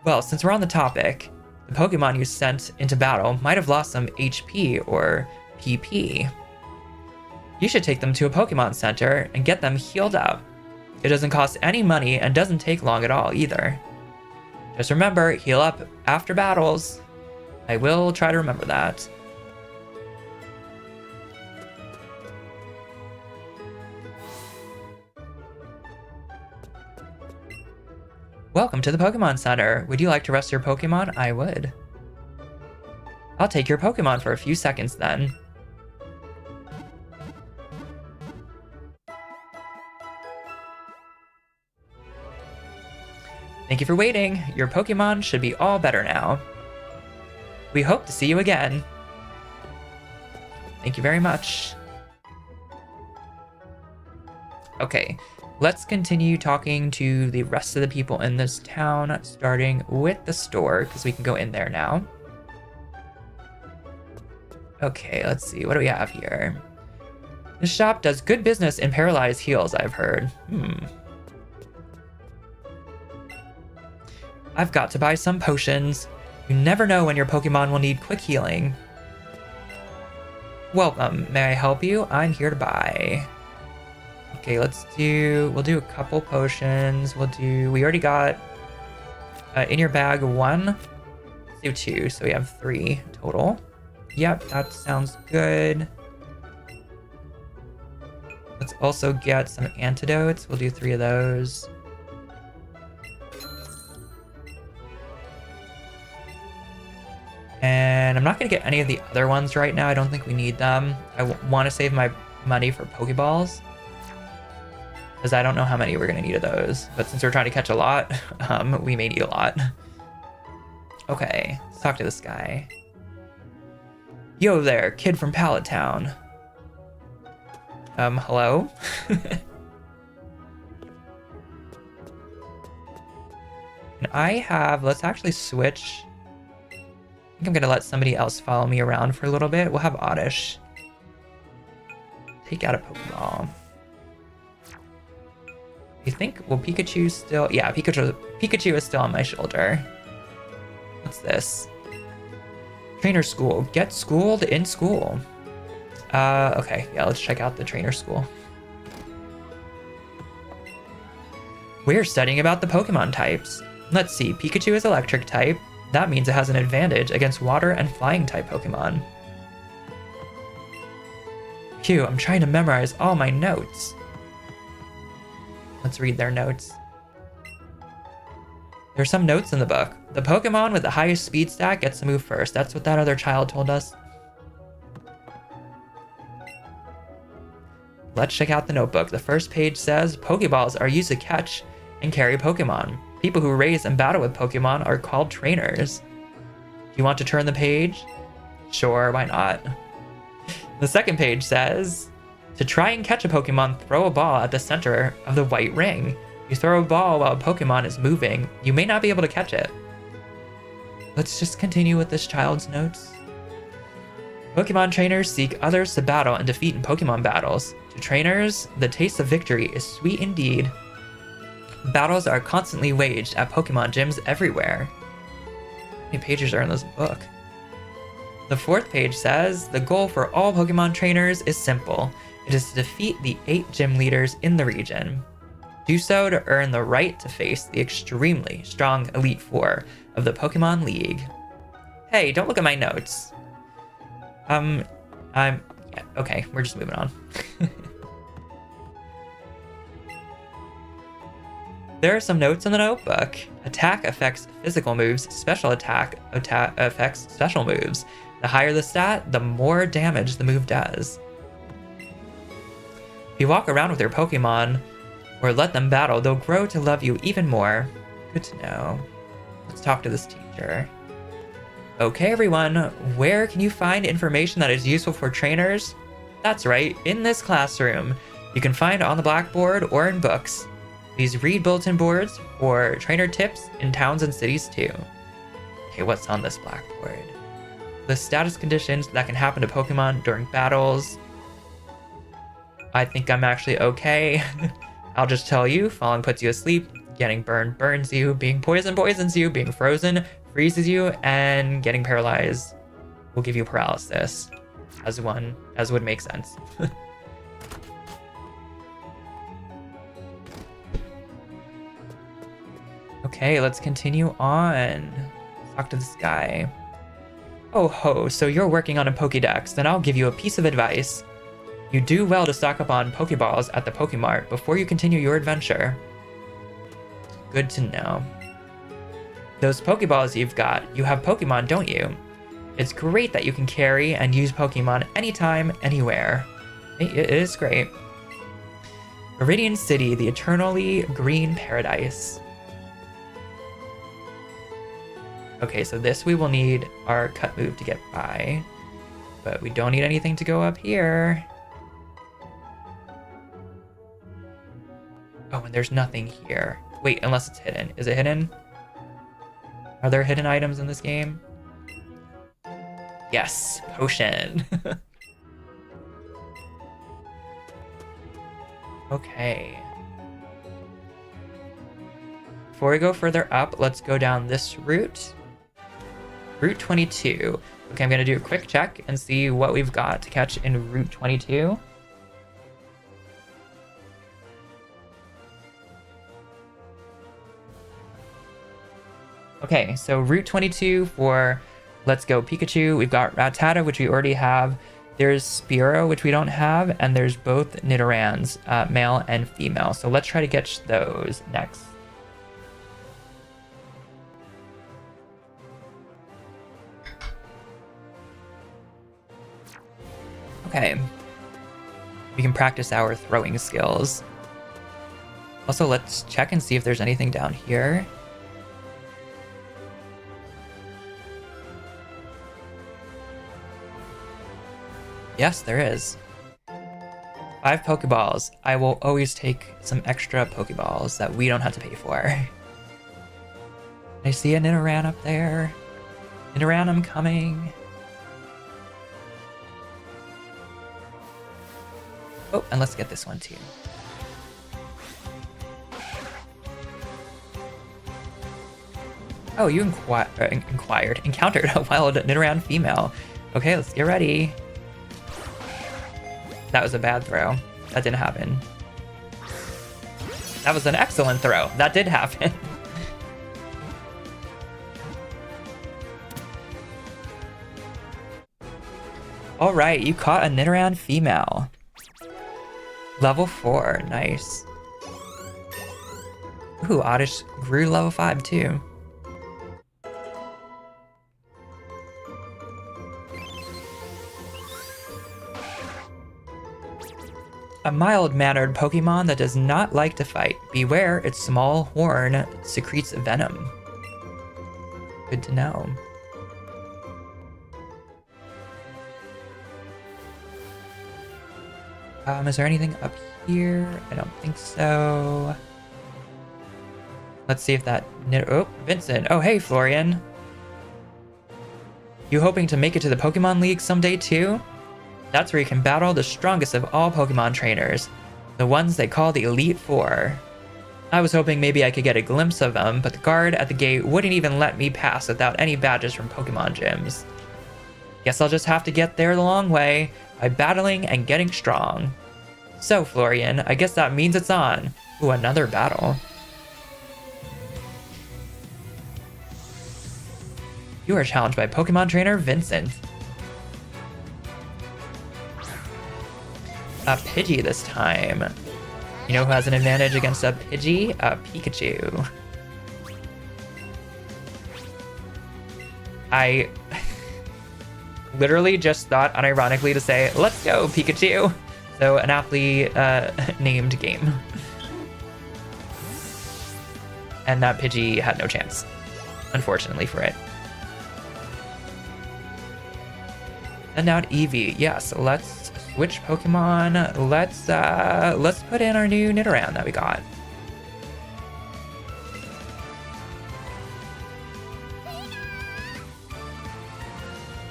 Well, since we're on the topic, the Pokemon you sent into battle might have lost some HP or PP. You should take them to a Pokemon Center and get them healed up. It doesn't cost any money and doesn't take long at all either. Just remember, heal up after battles. I will try to remember that. Welcome to the Pokemon Center. Would you like to rest your Pokemon? I would. I'll take your Pokemon for a few seconds then. Thank you for waiting. Your Pokemon should be all better now. We hope to see you again. Thank you very much. Okay, let's continue talking to the rest of the people in this town, starting with the store, because we can go in there now. Okay, let's see. What do we have here? This shop does good business in paralyzed heals, I've heard. I've got to buy some potions. You never know when your Pokemon will need quick healing. Welcome. May I help you? I'm here to buy. Okay, we'll do a couple potions. We already got in your bag 1. Let's do 2, so we have 3 total. Yep, that sounds good. Let's also get some antidotes. We'll do 3 of those. And I'm not going to get any of the other ones right now. I don't think we need them. I want to save my money for Pokeballs, because I don't know how many we're going to need of those. But since we're trying to catch a lot, we may need a lot. Okay, let's talk to this guy. Yo there, kid from Pallet Town. Hello? And let's actually switch. I think I'm gonna let somebody else follow me around for a little bit. We'll have Oddish take out a Pokeball. You think, will Pikachu still? Yeah, Pikachu is still on my shoulder. What's this? Trainer school. Get schooled in school. Okay, yeah, let's check out the trainer school. We're studying about the Pokemon types. Let's see, Pikachu is electric type. That means it has an advantage against water and flying type Pokemon. Phew, I'm trying to memorize all my notes. Let's read their notes. There's some notes in the book. The Pokemon with the highest speed stat gets to move first. That's what that other child told us. Let's check out the notebook. The first page says, Pokeballs are used to catch and carry Pokemon. People who raise and battle with Pokemon are called trainers. Do you want to turn the page? Sure, why not? The second page says, to try and catch a Pokemon, throw a ball at the center of the white ring. You throw a ball while a Pokemon is moving, you may not be able to catch it. Let's just continue with this child's notes. Pokemon trainers seek others to battle and defeat in Pokemon battles. To trainers, the taste of victory is sweet indeed. Battles are constantly waged at Pokemon gyms everywhere. How many pages are in this book? The fourth page says, the goal for all Pokemon trainers is simple. It is to defeat the 8 gym leaders in the region. Do so to earn the right to face the extremely strong Elite Four of the Pokemon League. Hey, don't look at my notes. Yeah, okay, we're just moving on. There are some notes in the notebook. Attack affects physical moves, special attack affects special moves. The higher the stat, the more damage the move does. If you walk around with your Pokemon, or let them battle, they'll grow to love you even more. Good to know. Let's talk to this teacher. Okay, everyone, where can you find information that is useful for trainers? That's right, in this classroom. You can find on the blackboard or in books. Please read bulletin boards for trainer tips in towns and cities too. Okay, what's on this blackboard? The status conditions that can happen to Pokemon during battles. I think I'm actually okay. I'll just tell you, falling puts you asleep, getting burned burns you, being poisoned poisons you, being frozen freezes you, and getting paralyzed will give you paralysis, as would make sense. Okay, let's continue on. Talk to this guy. Oh ho, so you're working on a Pokédex, then I'll give you a piece of advice. You do well to stock up on Pokeballs at the Pokemart before you continue your adventure. Good to know. Those Pokeballs you've got, you have Pokemon, don't you? It's great that you can carry and use Pokemon anytime, anywhere. It is great. Meridian City, the eternally green paradise. Okay, so this we will need our cut move to get by, but we don't need anything to go up here. Oh, and there's nothing here. Wait, unless it's hidden. Is it hidden? Are there hidden items in this game? Yes, potion. Okay. Before we go further up, let's go down this route. Route 22. Okay, I'm gonna do a quick check and see what we've got to catch in Route 22. Okay, so Route 22 for Let's Go Pikachu. We've got Rattata, which we already have. There's Spearow, which we don't have, and there's both Nidorans, male and female. So let's try to get those next. Okay. We can practice our throwing skills. Also, let's check and see if there's anything down here. Yes, there is. 5 Pokeballs. I will always take some extra Pokeballs that we don't have to pay for. I see a Nidoran up there. Nidoran, I'm coming. Oh, and let's get this one too. Oh, you encountered a wild Nidoran female. Okay, let's get ready. That was a bad throw. That didn't happen. That was an excellent throw. That did happen. All right, you caught a Nidoran female. Level 4, nice. Ooh, Oddish grew to level 5 too. A mild-mannered Pokemon that does not like to fight. Beware, its small horn secretes venom. Good to know. Is there anything up here? I don't think so. Let's see if that... Oh, Vincent. Oh, hey, Florian. You hoping to make it to the Pokemon League someday, too? That's where you can battle the strongest of all Pokemon trainers. The ones they call the Elite Four. I was hoping maybe I could get a glimpse of them, but the guard at the gate wouldn't even let me pass without any badges from Pokemon gyms. Guess I'll just have to get there the long way, by battling and getting strong. So, Florian, I guess that means it's on. Ooh, another battle. You are challenged by Pokemon trainer Vincent. A Pidgey this time. You know who has an advantage against a Pidgey? A Pikachu. I literally just thought unironically to say, let's go, Pikachu. So an aptly named game. And that Pidgey had no chance, unfortunately for it. Send out Eevee. Yes, let's switch Pokemon. Let's put in our new Nidoran that we got.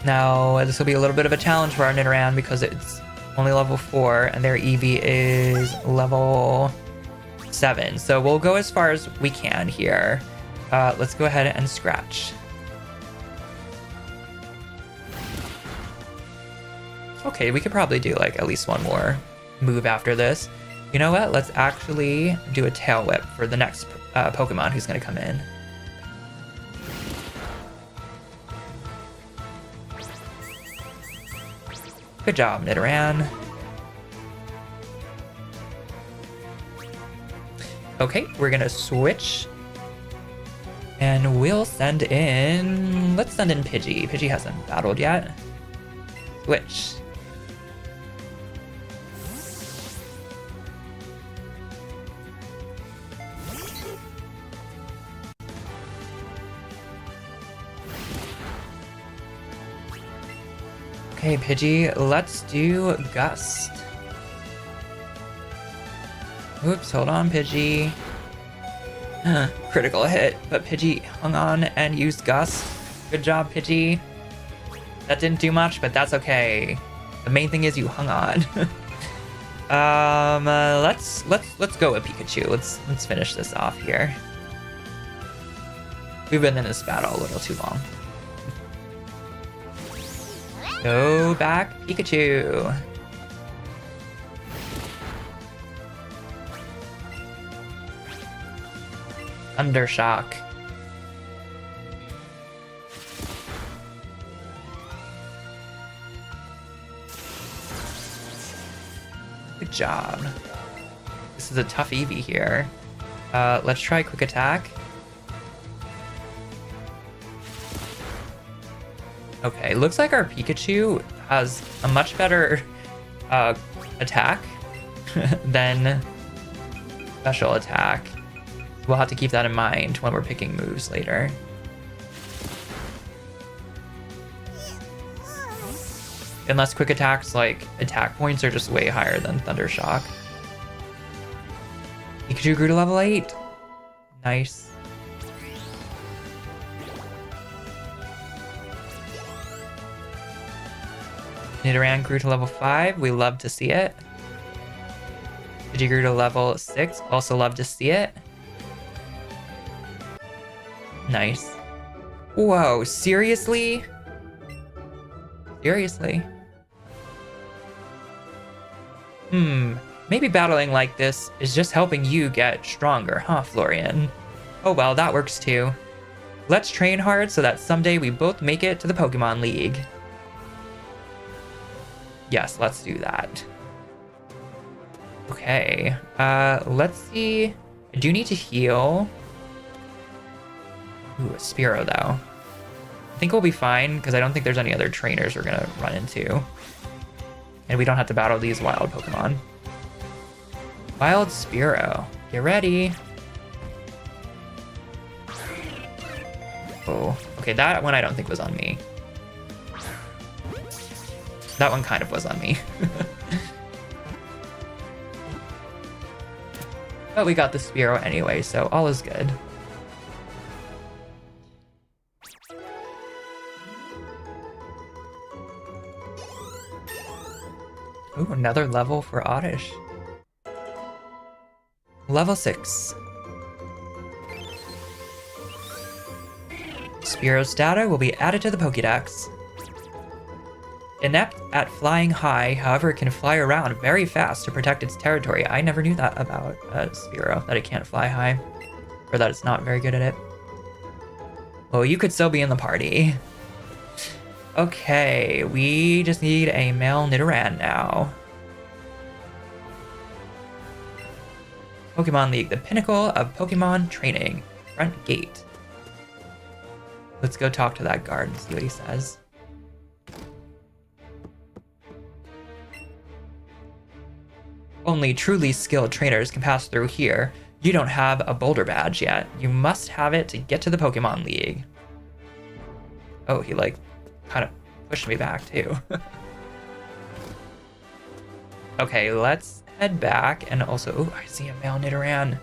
Now, this will be a little bit of a challenge for our Nidoran because it's only level 4 and their Eevee is level 7. So we'll go as far as we can here. Let's go ahead and scratch. Okay, we could probably do like at least one more move after this. You know what? Let's actually do a Tail Whip for the next Pokemon who's going to come in. Good job, Nidoran. Okay, we're going to switch. And we'll send in... Let's send in Pidgey. Pidgey hasn't battled yet. Switch. Okay, Pidgey, let's do Gust. Oops, hold on, Pidgey. Critical hit, but Pidgey hung on and used Gust. Good job, Pidgey. That didn't do much, but that's okay. The main thing is you hung on. Let's go with Pikachu. Let's finish this off here. We've been in this battle a little too long. Go back, Pikachu. Thundershock. Good job. This is a tough Eevee here. Let's try Quick Attack. Okay, looks like our Pikachu has a much better attack than special attack. We'll have to keep that in mind when we're picking moves later. Unless Quick Attack's like attack points are just way higher than Thundershock. Pikachu grew to level 8. Nice. Nidoran grew to level 5. We love to see it. Pidgey grew to level 6. Also love to see it. Nice. Whoa, seriously? Seriously? Maybe battling like this is just helping you get stronger, huh, Florian? Oh well, that works too. Let's train hard so that someday we both make it to the Pokemon League. Yes, let's do that. Okay, let's see. I do need to heal. Ooh, a Spearow though. I think we'll be fine because I don't think there's any other trainers we're gonna run into. And we don't have to battle these wild Pokemon. Wild Spearow, get ready. Oh, okay, that one I don't think was on me. That one kind of was on me. But we got the Spearow anyway, so all is good. Ooh, another level for Oddish. Level 6. Spearow's data will be added to the Pokédex. Inept at flying high, however, it can fly around very fast to protect its territory. I never knew that about Spearow, that it can't fly high. Or that it's not very good at it. Well, you could still be in the party. Okay, we just need a male Nidoran now. Pokemon League, the pinnacle of Pokemon training. Front gate. Let's go talk to that guard and see what he says. Only truly skilled trainers can pass through here. You don't have a Boulder badge yet. You must have it to get to the Pokemon League. Oh, he like kind of pushed me back too. Okay, let's head back and also, oh, I see a male Nidoran.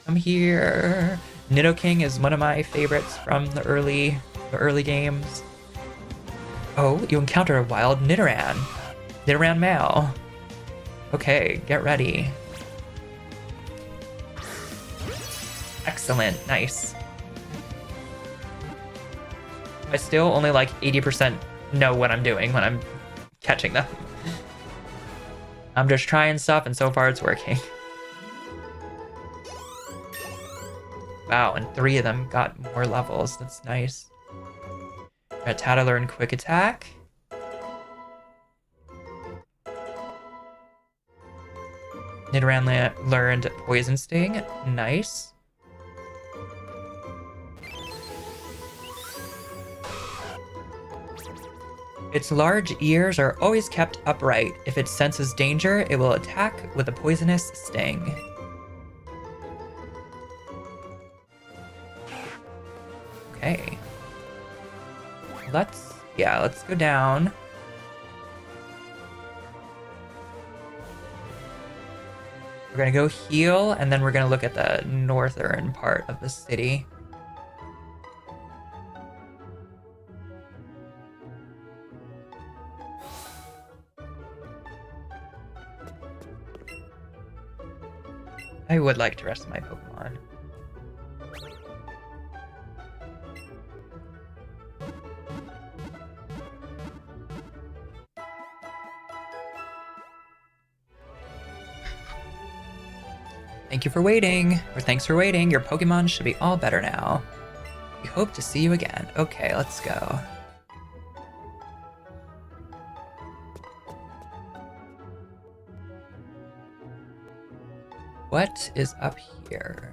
Come here. Nidoking is one of my favorites from the early games. Oh, you encounter a wild Nidoran. Nidoran male. Okay, get ready. Excellent, nice. I still only like 80% know what I'm doing when I'm catching them. I'm just trying stuff and so far it's working. Wow, and 3 of them got more levels. That's nice. Rattata learned Quick Attack. Nidoran learned Poison Sting. Nice. Its large ears are always kept upright. If it senses danger, it will attack with a poisonous sting. Okay. Let's go down. We're gonna go heal, and then we're gonna look at the northern part of the city. I would like to rest my Pokemon. Thank you for waiting, or thanks for waiting. Your Pokemon should be all better now. We hope to see you again. Okay, let's go. What is up here?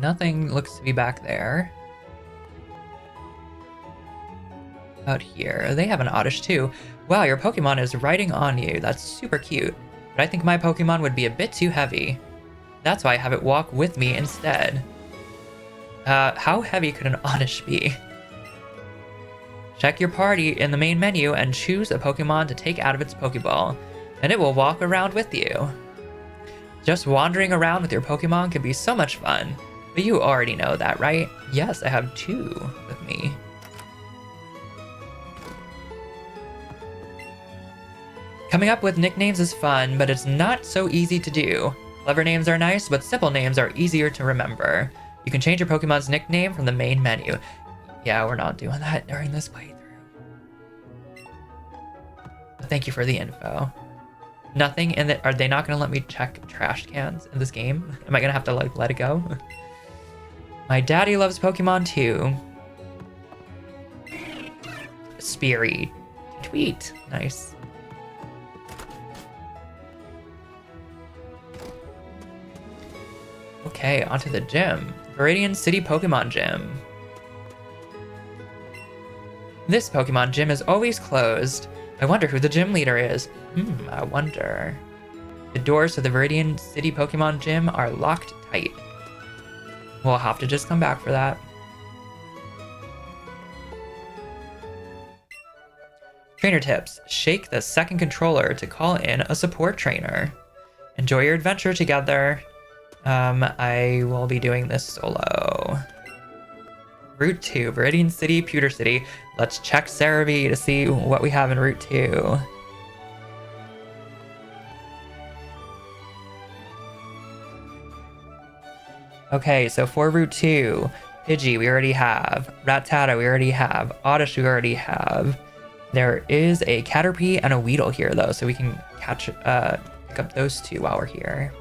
Nothing looks to be back there. Out here, they have an Oddish too. Wow, your Pokemon is riding on you. That's super cute. But I think my Pokemon would be a bit too heavy. That's why I have it walk with me instead. How heavy could an Oddish be? Check your party in the main menu and choose a Pokemon to take out of its Pokeball, and it will walk around with you. Just wandering around with your Pokemon can be so much fun, but you already know that, right? Yes, I have 2 with me. Coming up with nicknames is fun, but it's not so easy to do. Clever names are nice, but simple names are easier to remember. You can change your Pokemon's nickname from the main menu. Yeah, we're not doing that during this playthrough. Thank you for the info. Nothing in the... Are they not going to let me check trash cans in this game? Am I going to have to, like, let it go? My daddy loves Pokemon too. Speary. Tweet. Nice. Okay, onto the gym. Viridian City Pokemon Gym. This Pokemon gym is always closed. I wonder who the gym leader is. I wonder. The doors to the Viridian City Pokemon Gym are locked tight. We'll have to just come back for that. Trainer tips. Shake the second controller to call in a support trainer. Enjoy your adventure together. I will be doing this solo. Route 2, Viridian City, Pewter City. Let's check Cerebi to see what we have in Route 2. Okay, so for Route 2, Pidgey we already have. Rattata we already have. Oddish we already have. There is a Caterpie and a Weedle here though, so we can pick up those two while we're here.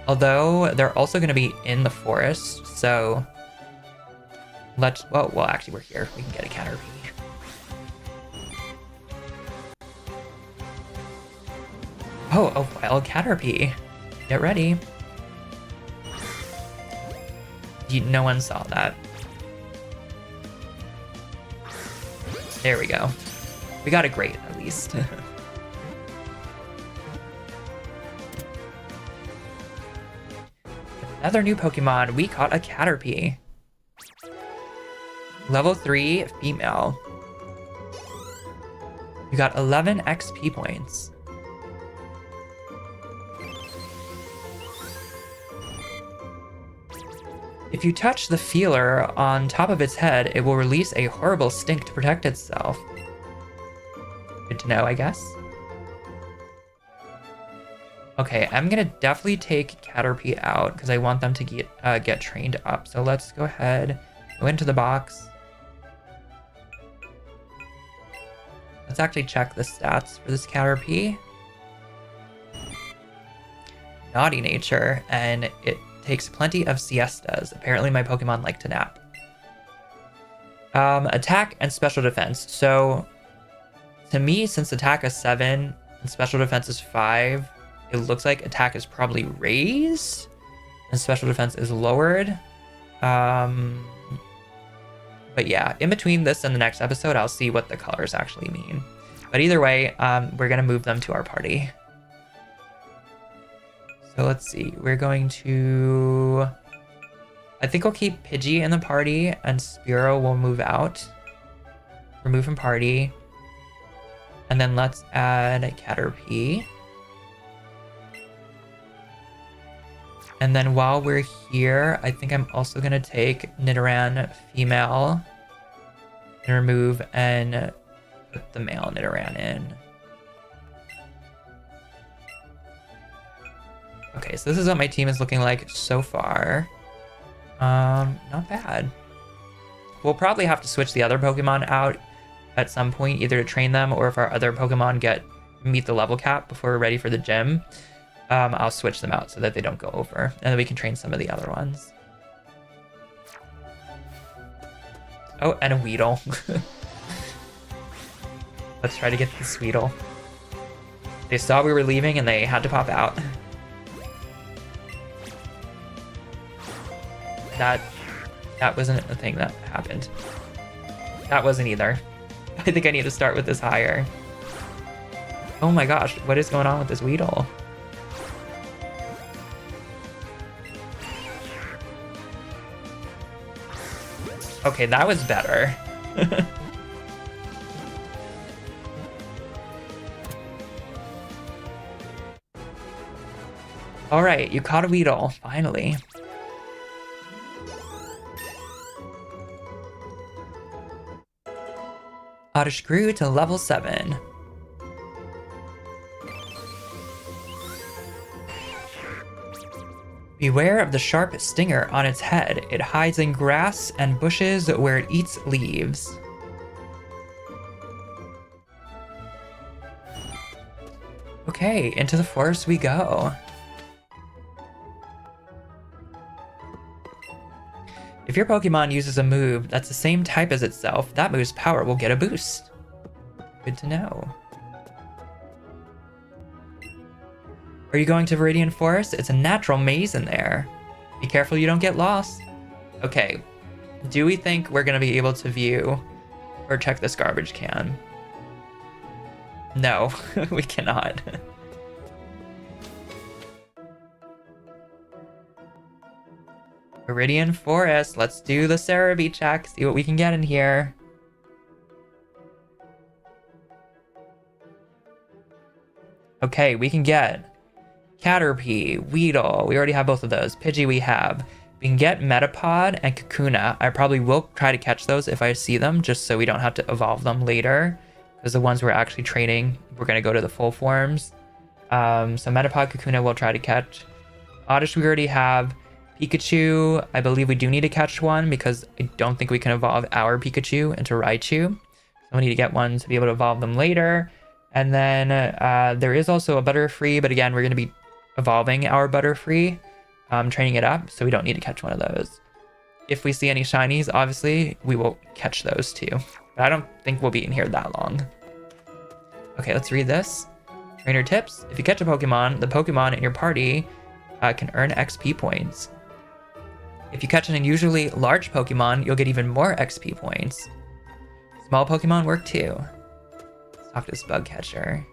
Although they're also going to be in the forest, so well, actually we're here. We can get a Caterpie. Oh, a wild Caterpie. Get ready. No one saw that. There we go. We got a great, at least. Another new Pokemon. We caught a Caterpie. Level 3, female. You got 11 XP points. If you touch the feeler on top of its head, it will release a horrible stink to protect itself. Good to know, I guess. Okay, I'm gonna definitely take Caterpie out because I want them to get trained up. So let's go ahead, go into the box. Let's actually check the stats for this Caterpie. Naughty nature, and it takes plenty of siestas. Apparently my Pokemon like to nap. Attack and special defense. So to me, since attack is 7 and special defense is 5, it looks like attack is probably raised and special defense is lowered. But yeah, in between this and the next episode, I'll see what the colors actually mean. But either way, we're gonna move them to our party. So let's see, we're going to... I think we'll keep Pidgey in the party and Spearow will move out. Remove from party. And then let's add Caterpie. And then while we're here, I think I'm also going to take Nidoran female and remove and put the male Nidoran in. Okay, so this is what my team is looking like so far. Not bad. We'll probably have to switch the other Pokemon out at some point, either to train them or if our other Pokemon meet the level cap before we're ready for the gym. I'll switch them out so that they don't go over, and then we can train some of the other ones. Oh, and a Weedle. Let's try to get this Weedle. They saw we were leaving and they had to pop out. That wasn't a thing that happened. That wasn't either. I think I need to start with this higher. Oh my gosh, what is going on with this Weedle? Okay, that was better. All right, you caught a Weedle, finally. Oddish grew to level 7. Beware of the sharp stinger on its head. It hides in grass and bushes where it eats leaves. Okay, into the forest we go. If your Pokemon uses a move that's the same type as itself, that move's power will get a boost. Good to know. Are you going to Viridian Forest? It's a natural maze in there. Be careful you don't get lost. Okay, do we think we're gonna be able to view or check this garbage can? No, we cannot. Viridian Forest, let's do the Cerebi check, see what we can get in here. Okay, we can get Caterpie, Weedle, we already have both of those. Pidgey we have. We can get Metapod and Kakuna. I probably will try to catch those if I see them, just so we don't have to evolve them later. because the ones we're actually training, we're going to go to the full forms. So Metapod, Kakuna we'll try to catch. Oddish we already have. Pikachu, I believe we do need to catch one because I don't think we can evolve our Pikachu into Raichu. So we need to get one to be able to evolve them later. And then there is also a Butterfree, but again, we're going to be evolving our Butterfree, training it up, so we don't need to catch one of those. If we see any shinies, obviously, we will catch those too. But I don't think we'll be in here that long. Okay, let's read this. Trainer tips. If you catch a Pokemon, the Pokemon in your party can earn XP points. If you catch an unusually large Pokemon, you'll get even more XP points. Small Pokemon work too. Let's talk to this bug catcher.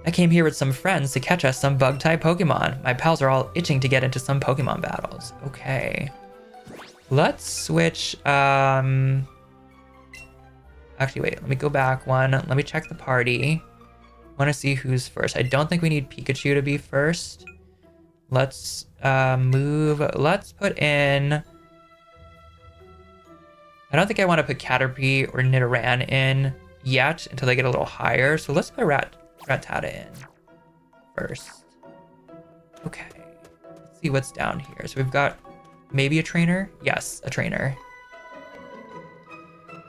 I came here with some friends to catch us some bug-type Pokemon. My pals are all itching to get into some Pokemon battles. Okay. Let's switch, actually, wait, let me go back one. Let me check the party. I want to see who's first. I don't think we need Pikachu to be first. Let's let's put in... I don't think I want to put Caterpie or Nidoran in yet until they get a little higher. So let's put Rattata in first. Okay, let's see what's down here. So we've got maybe a trainer? Yes, a trainer.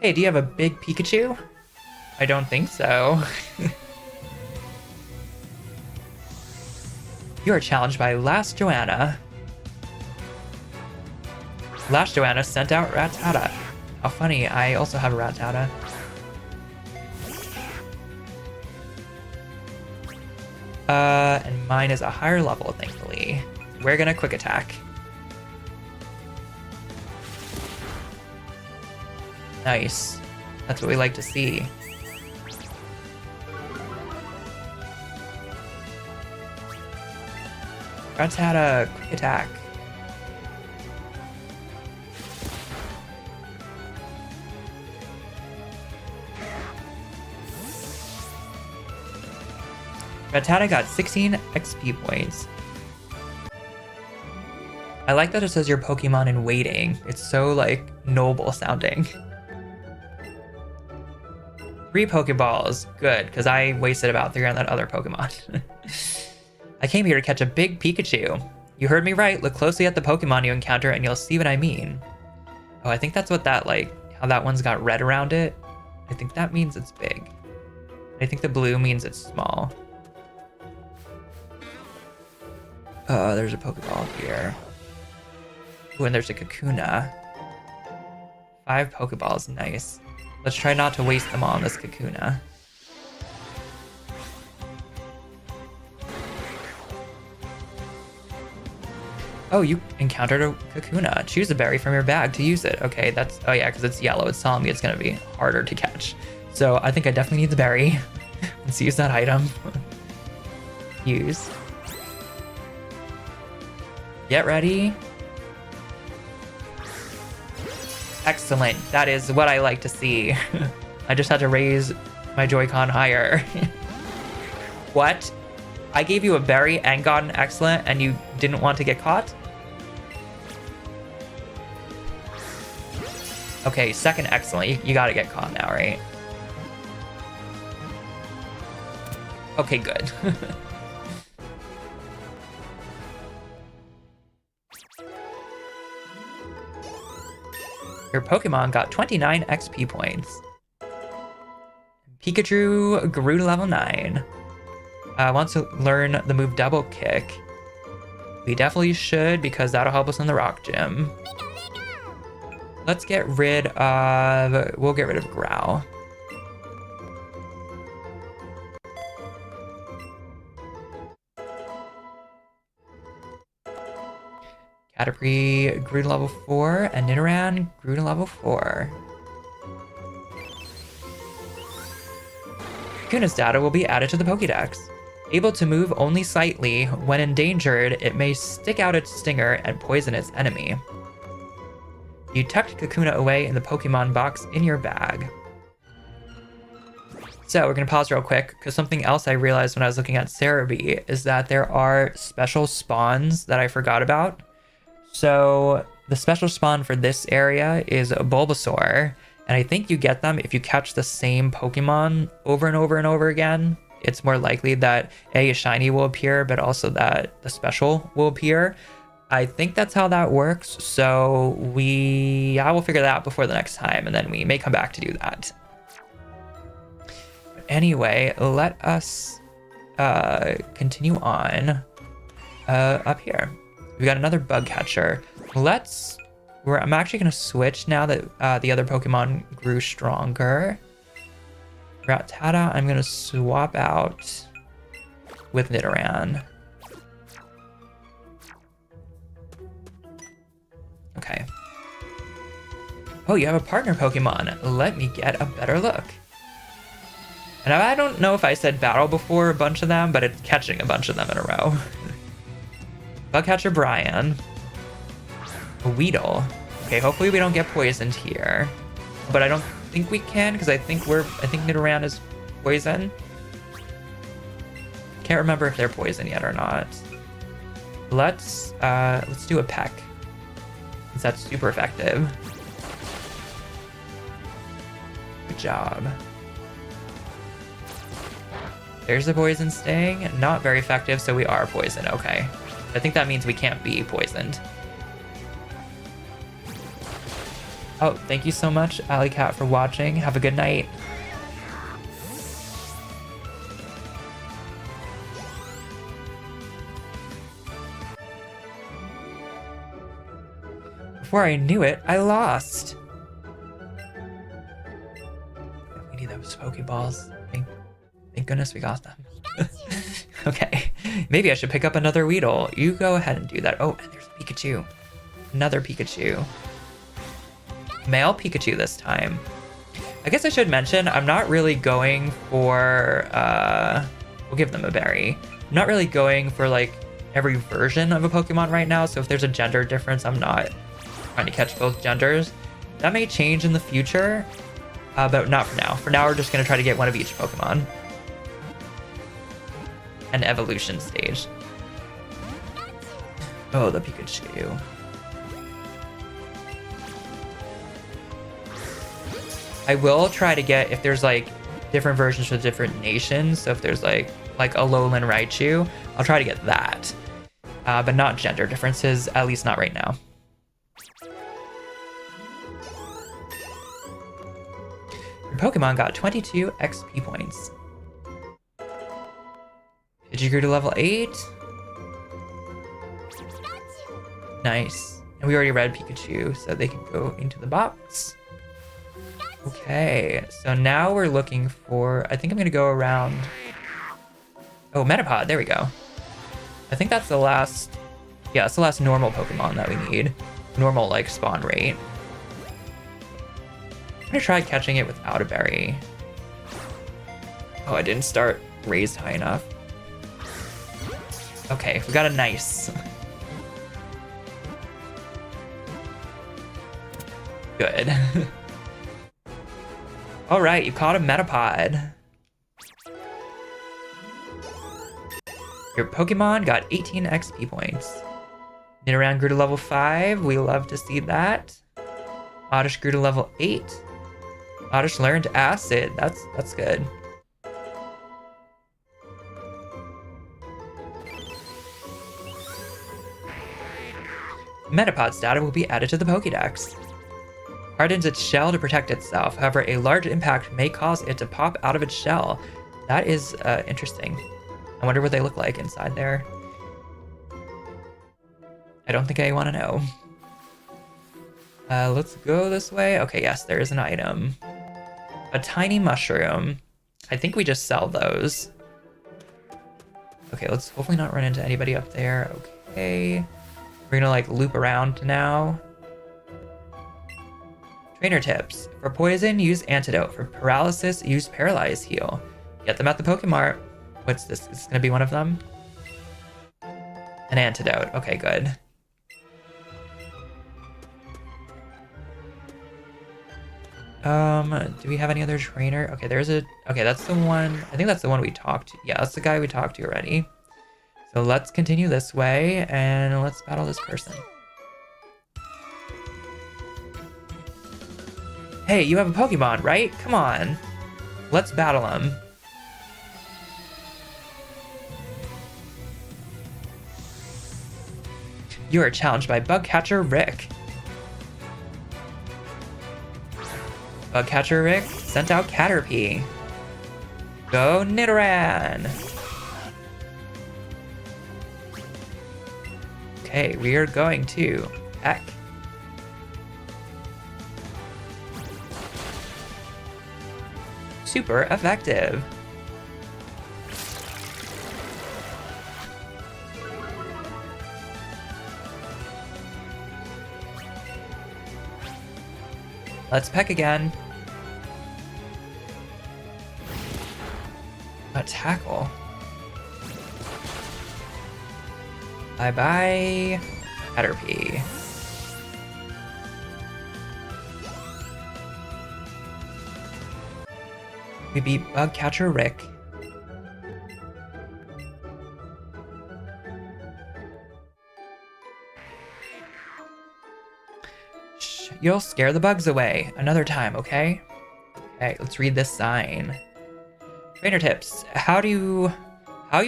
Hey, do you have a big Pikachu? I don't think so. You are challenged by Last Joanna. Last Joanna sent out Rattata. How funny, I also have a Rattata. And mine is a higher level, thankfully. We're gonna quick attack. Nice. That's what we like to see. Rattata, quick attack. Rattata got 16 XP points. I like that it says your Pokemon in waiting. It's so, like, noble sounding. 3 Pokeballs. Good, because I wasted about 3 on that other Pokemon. I came here to catch a big Pikachu. You heard me right. Look closely at the Pokemon you encounter and you'll see what I mean. Oh, I think that's what that, like, how that one's got red around it. I think that means it's big. I think the blue means it's small. There's a Pokeball here. Ooh, and there's a Kakuna. 5 Pokeballs, nice. Let's try not to waste them all on this Kakuna. Oh, you encountered a Kakuna. Choose a berry from your bag to use it. Okay, that's... Oh yeah, because it's yellow. It's telling me it's going to be harder to catch. So I think I definitely need the berry. Let's use that item. Use. Get ready. Excellent. That is what I like to see. I just had to raise my Joy-Con higher. What? I gave you a berry and got an excellent and you didn't want to get caught? Okay, second excellent. You gotta get caught now, right? Okay, good. Your Pokemon got 29 XP points. Pikachu grew to level 9. Wants to learn the move Double Kick. We definitely should because that'll help us in the Rock Gym. Let's get rid of... We'll get rid of Growl. Caterpie grew to level 4, and Nidoran grew to level 4. Kakuna's data will be added to the Pokédex. Able to move only slightly, when endangered, it may stick out its stinger and poison its enemy. You tucked Kakuna away in the Pokemon box in your bag. So we're going to pause real quick, because something else I realized when I was looking at Cerebi is that there are special spawns that I forgot about. So the special spawn for this area is Bulbasaur, And I think you get them if you catch the same Pokemon over and over and over again. It's more likely that a shiny will appear, but also that the special will appear. I think that's how that works. So I will figure that out before the next time, and then we may come back to do that. But anyway, let us continue on up here. We got another bug catcher. I'm actually going to switch now that the other Pokemon grew stronger. Rattata, I'm going to swap out with Nidoran. Okay. Oh, you have a partner Pokemon. Let me get a better look. And I don't know if I said battle before a bunch of them, but it's catching a bunch of them in a row. Bugcatcher Brian. Weedle. Okay, hopefully we don't get poisoned here. But I don't think we can, because I think Nidoran is poison. Can't remember if they're poison yet or not. Let's do a peck. Since that's super effective. Good job. There's the poison sting. Not very effective, so we are poisoned. Okay. I think that means we can't be poisoned. Oh, thank you so much, Alley Cat, for watching. Have a good night. Before I knew it, I lost. We need those Pokeballs. Thank goodness we got them. Okay, maybe I should pick up another Weedle. You go ahead and do that. Oh, and there's a Pikachu. Another Pikachu. Male Pikachu this time. I guess I should mention, I'm not really going for, we'll give them a berry. I'm not really going for like every version of a Pokemon right now, so if there's a gender difference, I'm not trying to catch both genders. That may change in the future, but not for now. For now, we're just gonna try to get one of each Pokemon. An evolution stage. Oh, the Pikachu. I will try to get, if there's like different versions for different nations, so if there's like a Alolan Raichu, I'll try to get that. But not gender differences, at least not right now. Your Pokemon got 22 XP points. Did you grow to level 8? Nice. And we already read Pikachu, so they can go into the box. Okay, so now we're looking for, I think I'm gonna go around. Oh, Metapod, there we go. I think that's the last, yeah, it's the last normal Pokemon that we need. Normal, like, spawn rate. I'm gonna try catching it without a berry. Oh, I didn't start raised high enough. Okay, we got a nice. Good. All right, you caught a Metapod. Your Pokemon got 18 XP points. Nidoran grew to level 5. We love to see that. Oddish grew to level 8. Oddish learned Acid. That's good. Metapod's data will be added to the Pokédex. Hardens its shell to protect itself. However, a large impact may cause it to pop out of its shell. That is interesting. I wonder what they look like inside there. I don't think I want to know. Let's go this way. Okay, yes, there is an item. A tiny mushroom. I think we just sell those. Okay, let's hopefully not run into anybody up there. Okay. We're gonna like loop around now. Trainer tips. For poison, use antidote. For paralysis, use paralyze heal. Get them at the Pokemart. What's this? Is this gonna be one of them? An antidote. Okay, good. Do we have any other trainer? Okay, there's a... Okay, that's the one... I think that's the one we talked to. Yeah, that's the guy we talked to already. So let's continue this way, and let's battle this person. Hey, you have a Pokemon, right? Come on. Let's battle him. You are challenged by Bugcatcher Rick. Bugcatcher Rick sent out Caterpie. Go Nidoran! Okay, we are going to Peck. Super effective. Let's peck again. A tackle. Bye-bye, Caterpie. We beat Bugcatcher Rick. Shh, you'll scare the bugs away. Another time, okay? Okay, let's read this sign. Trainer tips. How you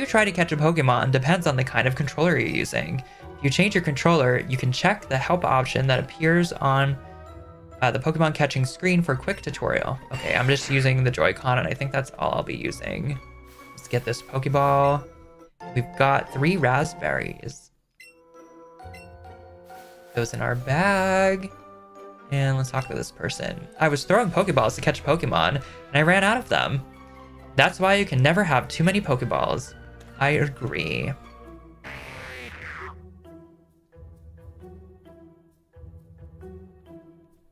try to catch a Pokemon depends on the kind of controller you're using. If you change your controller, you can check the help option that appears on the Pokemon catching screen for a quick tutorial. Okay, I'm just using the Joy-Con, and I think that's all I'll be using. Let's get this Pokeball. We've got 3 raspberries. Those in our bag. And let's talk to this person. I was throwing Pokeballs to catch Pokemon, and I ran out of them. That's why you can never have too many Pokeballs. I agree.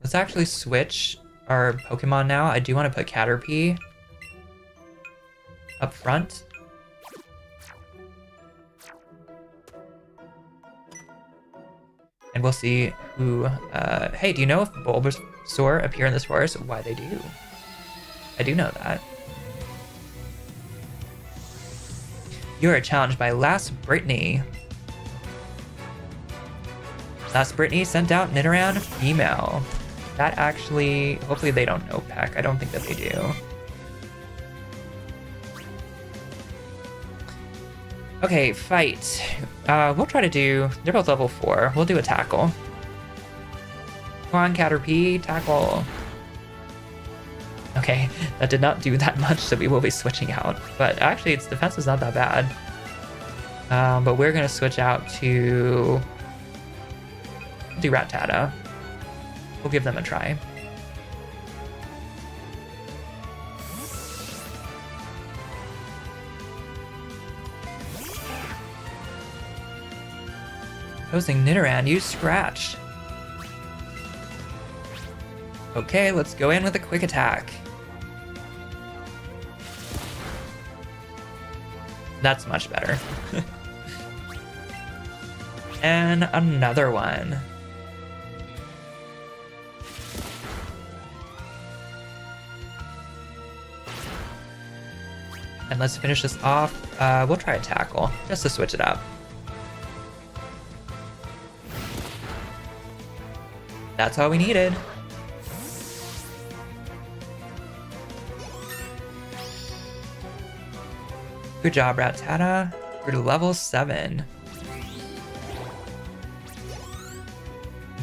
Let's actually switch our Pokemon now. I do want to put Caterpie up front. And we'll see who... hey, do you know if Bulbasaur appear in this forest? Why they do. I do know that. You are challenged by Last Brittany. Last Brittany sent out Nidoran female. That actually, hopefully they don't know Peck. I don't think that they do. Okay, fight. We'll try to do, they're both level 4. We'll do a tackle. Come on, Caterpie, tackle. Okay, that did not do that much, so we will be switching out. But actually, its defense is not that bad. But we're gonna switch out to do Rattata. We'll give them a try. Opposing Nidoran, use Scratch. Okay, let's go in with a quick attack. That's much better. And another one. And let's finish this off. We'll try a tackle, just to switch it up. That's all we needed. Good job, Rattata. We're to level 7.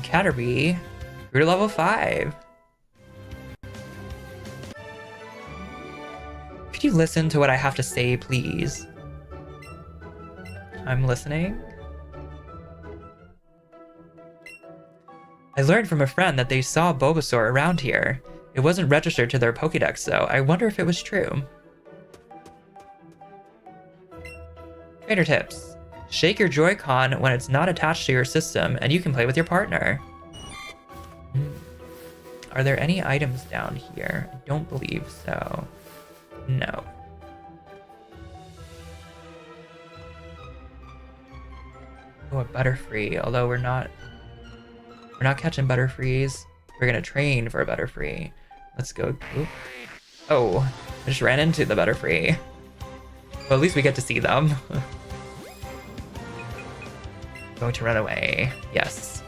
Caterpie, we're to level 5. Could you listen to what I have to say, please? I'm listening. I learned from a friend that they saw Bulbasaur around here. It wasn't registered to their Pokédex, though. I wonder if it was true. Trainer tips. Shake your Joy-Con when it's not attached to your system, and you can play with your partner. Are there any items down here? I don't believe so. No. Oh, a Butterfree, although we're not catching Butterfrees. We're gonna train for a Butterfree. Let's go. Oop. Oh, I just ran into the Butterfree. Well, at least we get to see them. Going to run away. Yes.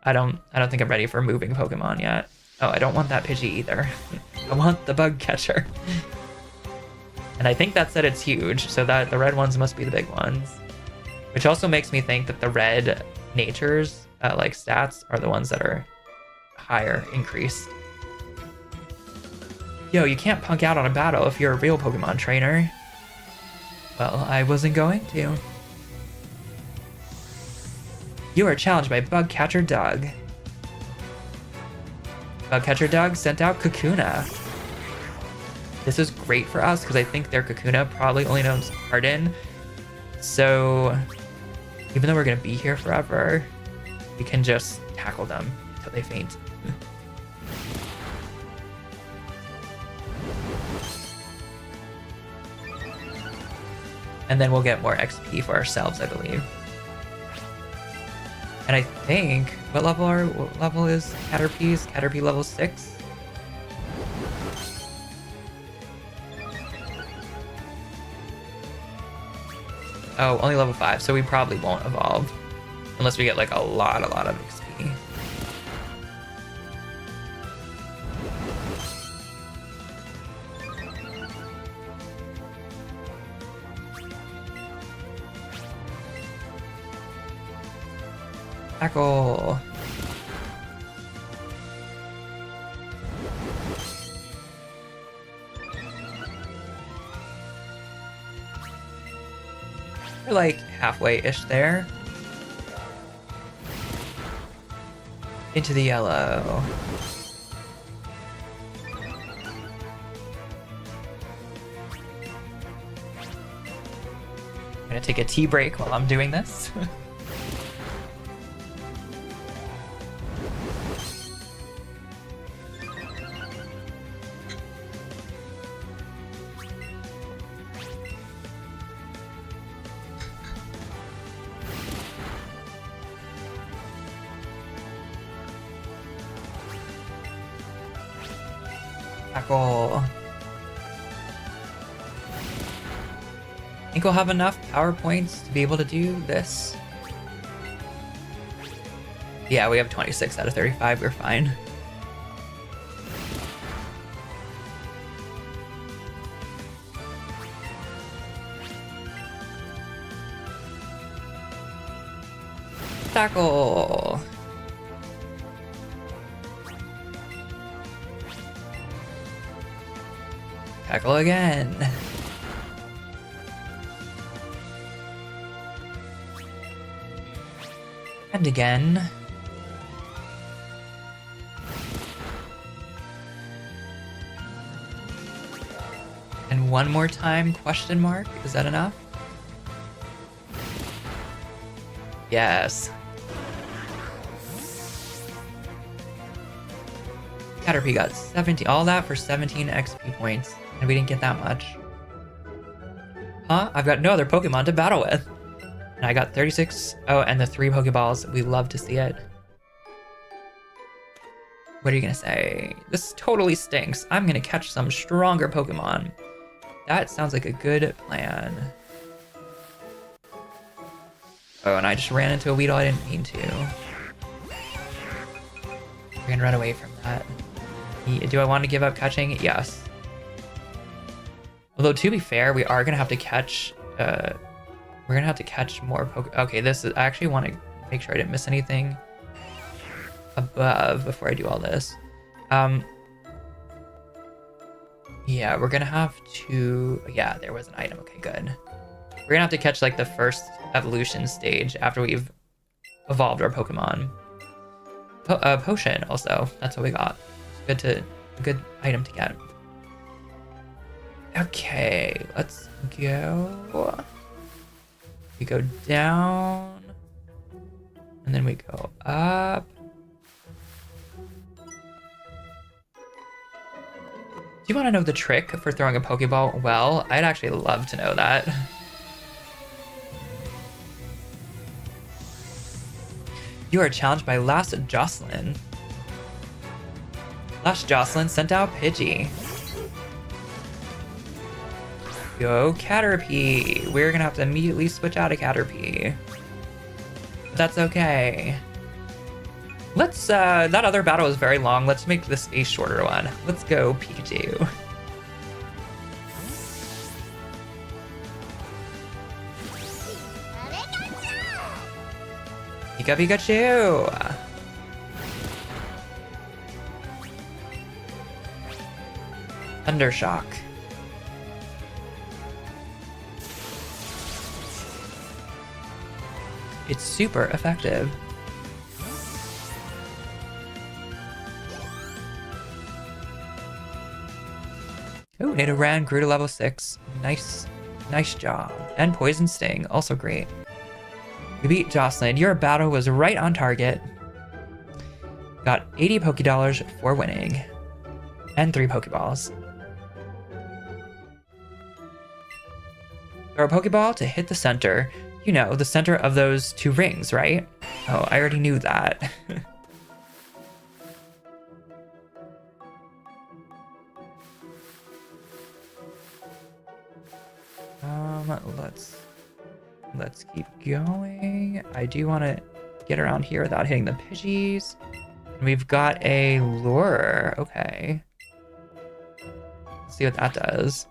I don't think I'm ready for moving Pokemon yet. Oh, I don't want that Pidgey either. I want the bug catcher. And I think that said it's huge, so that the red ones must be the big ones. Which also makes me think that the red natures, like stats, are the ones that are higher increased. Yo, you can't punk out on a battle if you're a real Pokemon trainer. Well, I wasn't going to. You are challenged by Bug Catcher Doug. Bug Catcher Doug sent out Kakuna. This is great for us because I think their Kakuna probably only knows Harden. So even though we're going to be here forever, we can just tackle them until they faint. And then we'll get more XP for ourselves, I believe. And I think, what level is Caterpie's? Caterpie level 6? Oh, only level 5, so we probably won't evolve. Unless we get like a lot of XP. Tackle. We're like halfway-ish there. Into the yellow. I'm gonna take a tea break while I'm doing this. Tackle. I think we'll have enough power points to be able to do this. Yeah, we have 26 out of 35. We're fine. Tackle. Tackle again. And again. And one more time, question mark? Is that enough? Yes. Caterpie got 17, all that for 17 XP points. And we didn't get that much. Huh? I've got no other Pokemon to battle with. And I got 36. Oh, and the 3 Pokeballs. We love to see it. What are you gonna say? This totally stinks. I'm gonna catch some stronger Pokemon. That sounds like a good plan. Oh, and I just ran into a Weedle I didn't mean to. We're gonna run away from that. Do I want to give up catching? Yes. Although, to be fair, we are gonna have to catch, we're gonna have to catch more Okay, this is, I actually want to make sure I didn't miss anything above before I do all this. Yeah, we're gonna have to, yeah, there was an item, okay, good. We're gonna have to catch like the first evolution stage after we've evolved our Pokemon. Potion also, that's what we got. It's a good item to get. Okay, let's go. We go down, and then we go up. Do you want to know the trick for throwing a Pokeball well? I'd actually love to know that. You are challenged by Last Jocelyn. Last Jocelyn sent out Pidgey. Go Caterpie. We're gonna have to immediately switch out of Caterpie. But that's okay. Let's, that other battle was very long. Let's make this a shorter one. Let's go Pikachu. Pikachu! Thundershock. It's super effective. Oh, Nidoran grew to level 6. Nice job. And Poison Sting, also great. We beat Jocelyn. Your battle was right on target. Got 80 Pokédollars for winning. And 3 Pokeballs. Throw a Pokeball to hit the center. You know, the center of those 2 rings, right? Oh, I already knew that. Let's keep going. I do want to get around here without hitting the Pidgeys. We've got a lure. Okay. Let's see what that does.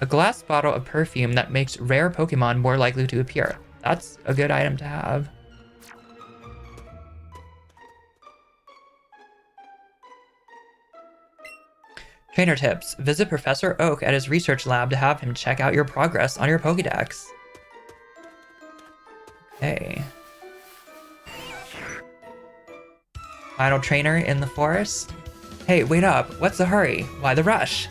A glass bottle of perfume that makes rare Pokemon more likely to appear. That's a good item to have. Trainer tips. Visit Professor Oak at his research lab to have him check out your progress on your Pokédex. Okay. Final trainer in the forest. Hey, wait up. What's the hurry? Why the rush?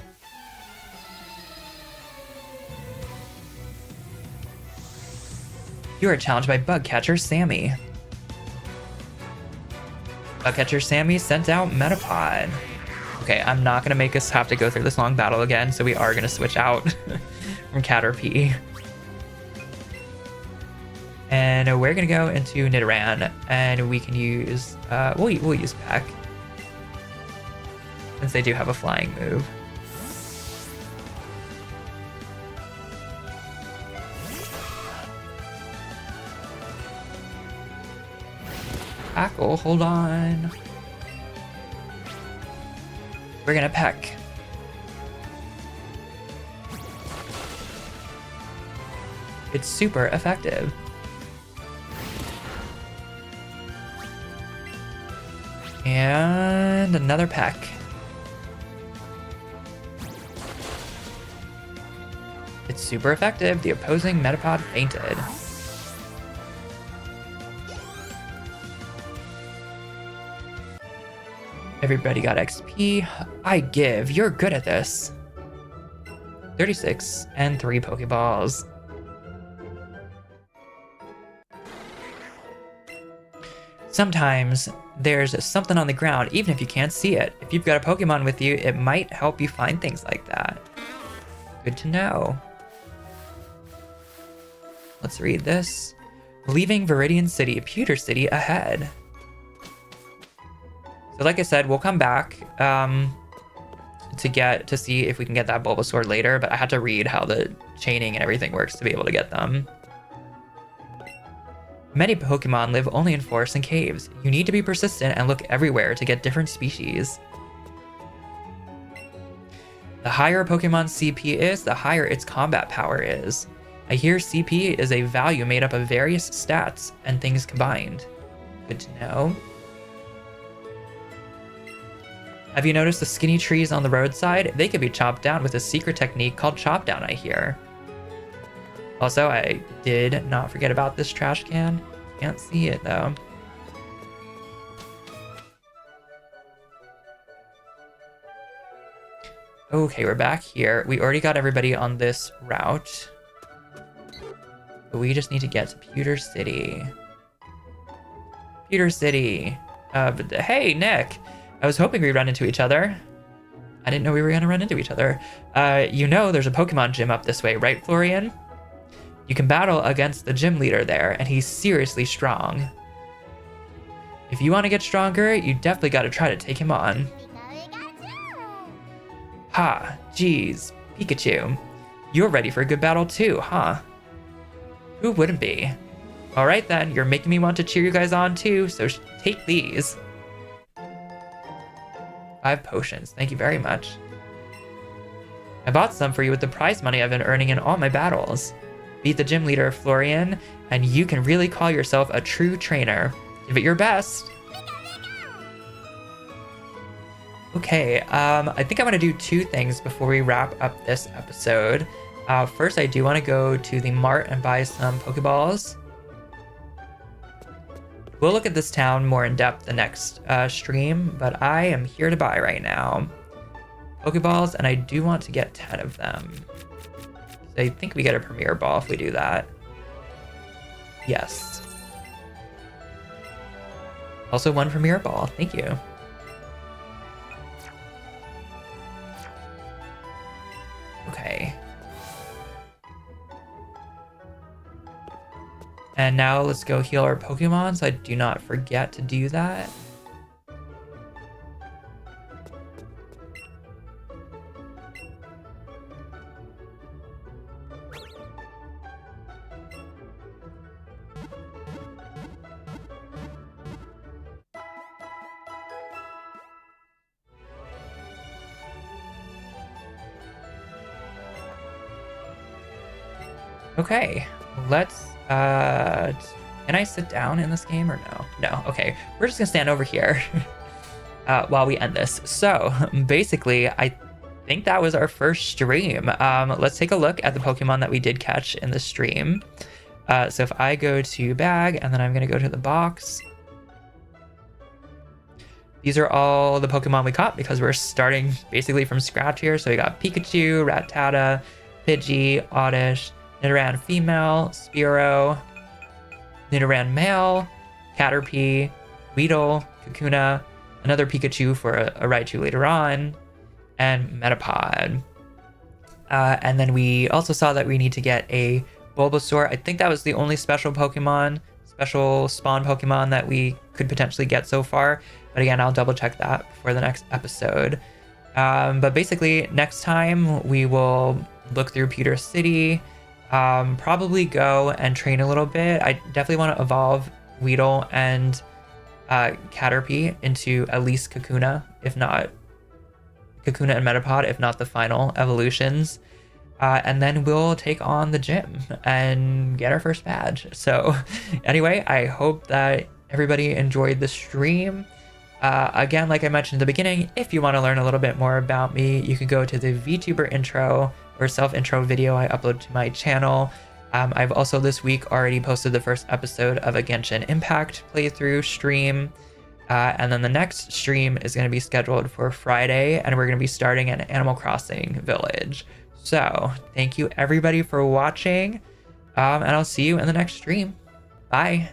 You are challenged by Bugcatcher Sammy. Bugcatcher Sammy sent out Metapod. Okay, I'm not gonna make us have to go through this long battle again, so we are gonna switch out from Caterpie. And we're gonna go into Nidoran, and we can use, we'll use Peck, since they do have a flying move. Tackle, hold on. We're gonna Peck. It's super effective. And another Peck. It's super effective. The opposing Metapod fainted. Everybody got XP. I give. You're good at this. 36 and 3 Pokeballs. Sometimes there's something on the ground, even if you can't see it. If you've got a Pokemon with you, it might help you find things like that. Good to know. Let's read this. Leaving Viridian City, Pewter City ahead. So like I said, we'll come back to see if we can get that Bulbasaur later, but I had to read how the chaining and everything works to be able to get them. Many Pokemon live only in forests and caves. You need to be persistent and look everywhere to get different species. The higher a Pokemon's CP is, the higher its combat power is. I hear CP is a value made up of various stats and things combined. Good to know. Have you noticed the skinny trees on the roadside? They could be chopped down with a secret technique called chop down, I hear. Also, I did not forget about this trash can. Can't see it though. Okay, we're back here. We already got everybody on this route. But we just need to get to Pewter City. Pewter City. Hey, Nick. I was hoping we'd run into each other. I didn't know we were going to run into each other. You know there's a Pokemon gym up this way, right, Florian? You can battle against the gym leader there, and he's seriously strong. If you want to get stronger, you definitely got to try to take him on. Ha, geez, Pikachu. You're ready for a good battle too, huh? Who wouldn't be? All right then, you're making me want to cheer you guys on too, so take these. 5 potions, thank you very much. I bought some for you with the prize money I've been earning in all my battles. Beat the gym leader, Florian, and you can really call yourself a true trainer. Give it your best. Okay, I think I want to do 2 things before we wrap up this episode. First, I do want to go to the mart and buy some Pokeballs. We'll look at this town more in depth the next stream, but I am here to buy right now. Pokeballs, and I do want to get 10 of them. So I think we get a Premier Ball if we do that. Yes. Also 1 Premier Ball, thank you. Okay. And now let's go heal our Pokemon so I do not forget to do that. Okay, let's, can I sit down in this game or no? No, okay, we're just gonna stand over here while we end this. So, basically, I think that was our first stream. Let's take a look at the Pokemon that we did catch in the stream. So if I go to bag, and then I'm gonna go to the box. These are all the Pokemon we caught because we're starting basically from scratch here. So we got Pikachu, Rattata, Pidgey, Oddish, Nidoran female, Spearow, Nidoran male, Caterpie, Weedle, Kakuna, another Pikachu for a Raichu later on, and Metapod. And then we also saw that we need to get a Bulbasaur. I think that was the only special Pokemon, special spawn Pokemon that we could potentially get so far. But again, I'll double check that for the next episode. But basically, next time we will look through Pewter City, probably go and train a little bit. I definitely want to evolve Weedle and Caterpie into at least Kakuna, if not Kakuna and Metapod, if not the final evolutions. And then we'll take on the gym and get our first badge. So anyway, I hope that everybody enjoyed the stream. Again, like I mentioned in the beginning, if you want to learn a little bit more about me, you can go to the VTuber intro or self-intro video I upload to my channel. I've also this week already posted the first episode of a Genshin Impact playthrough stream. And then the next stream is going to be scheduled for Friday, and we're going to be starting an Animal Crossing village. So thank you everybody for watching, and I'll see you in the next stream. Bye.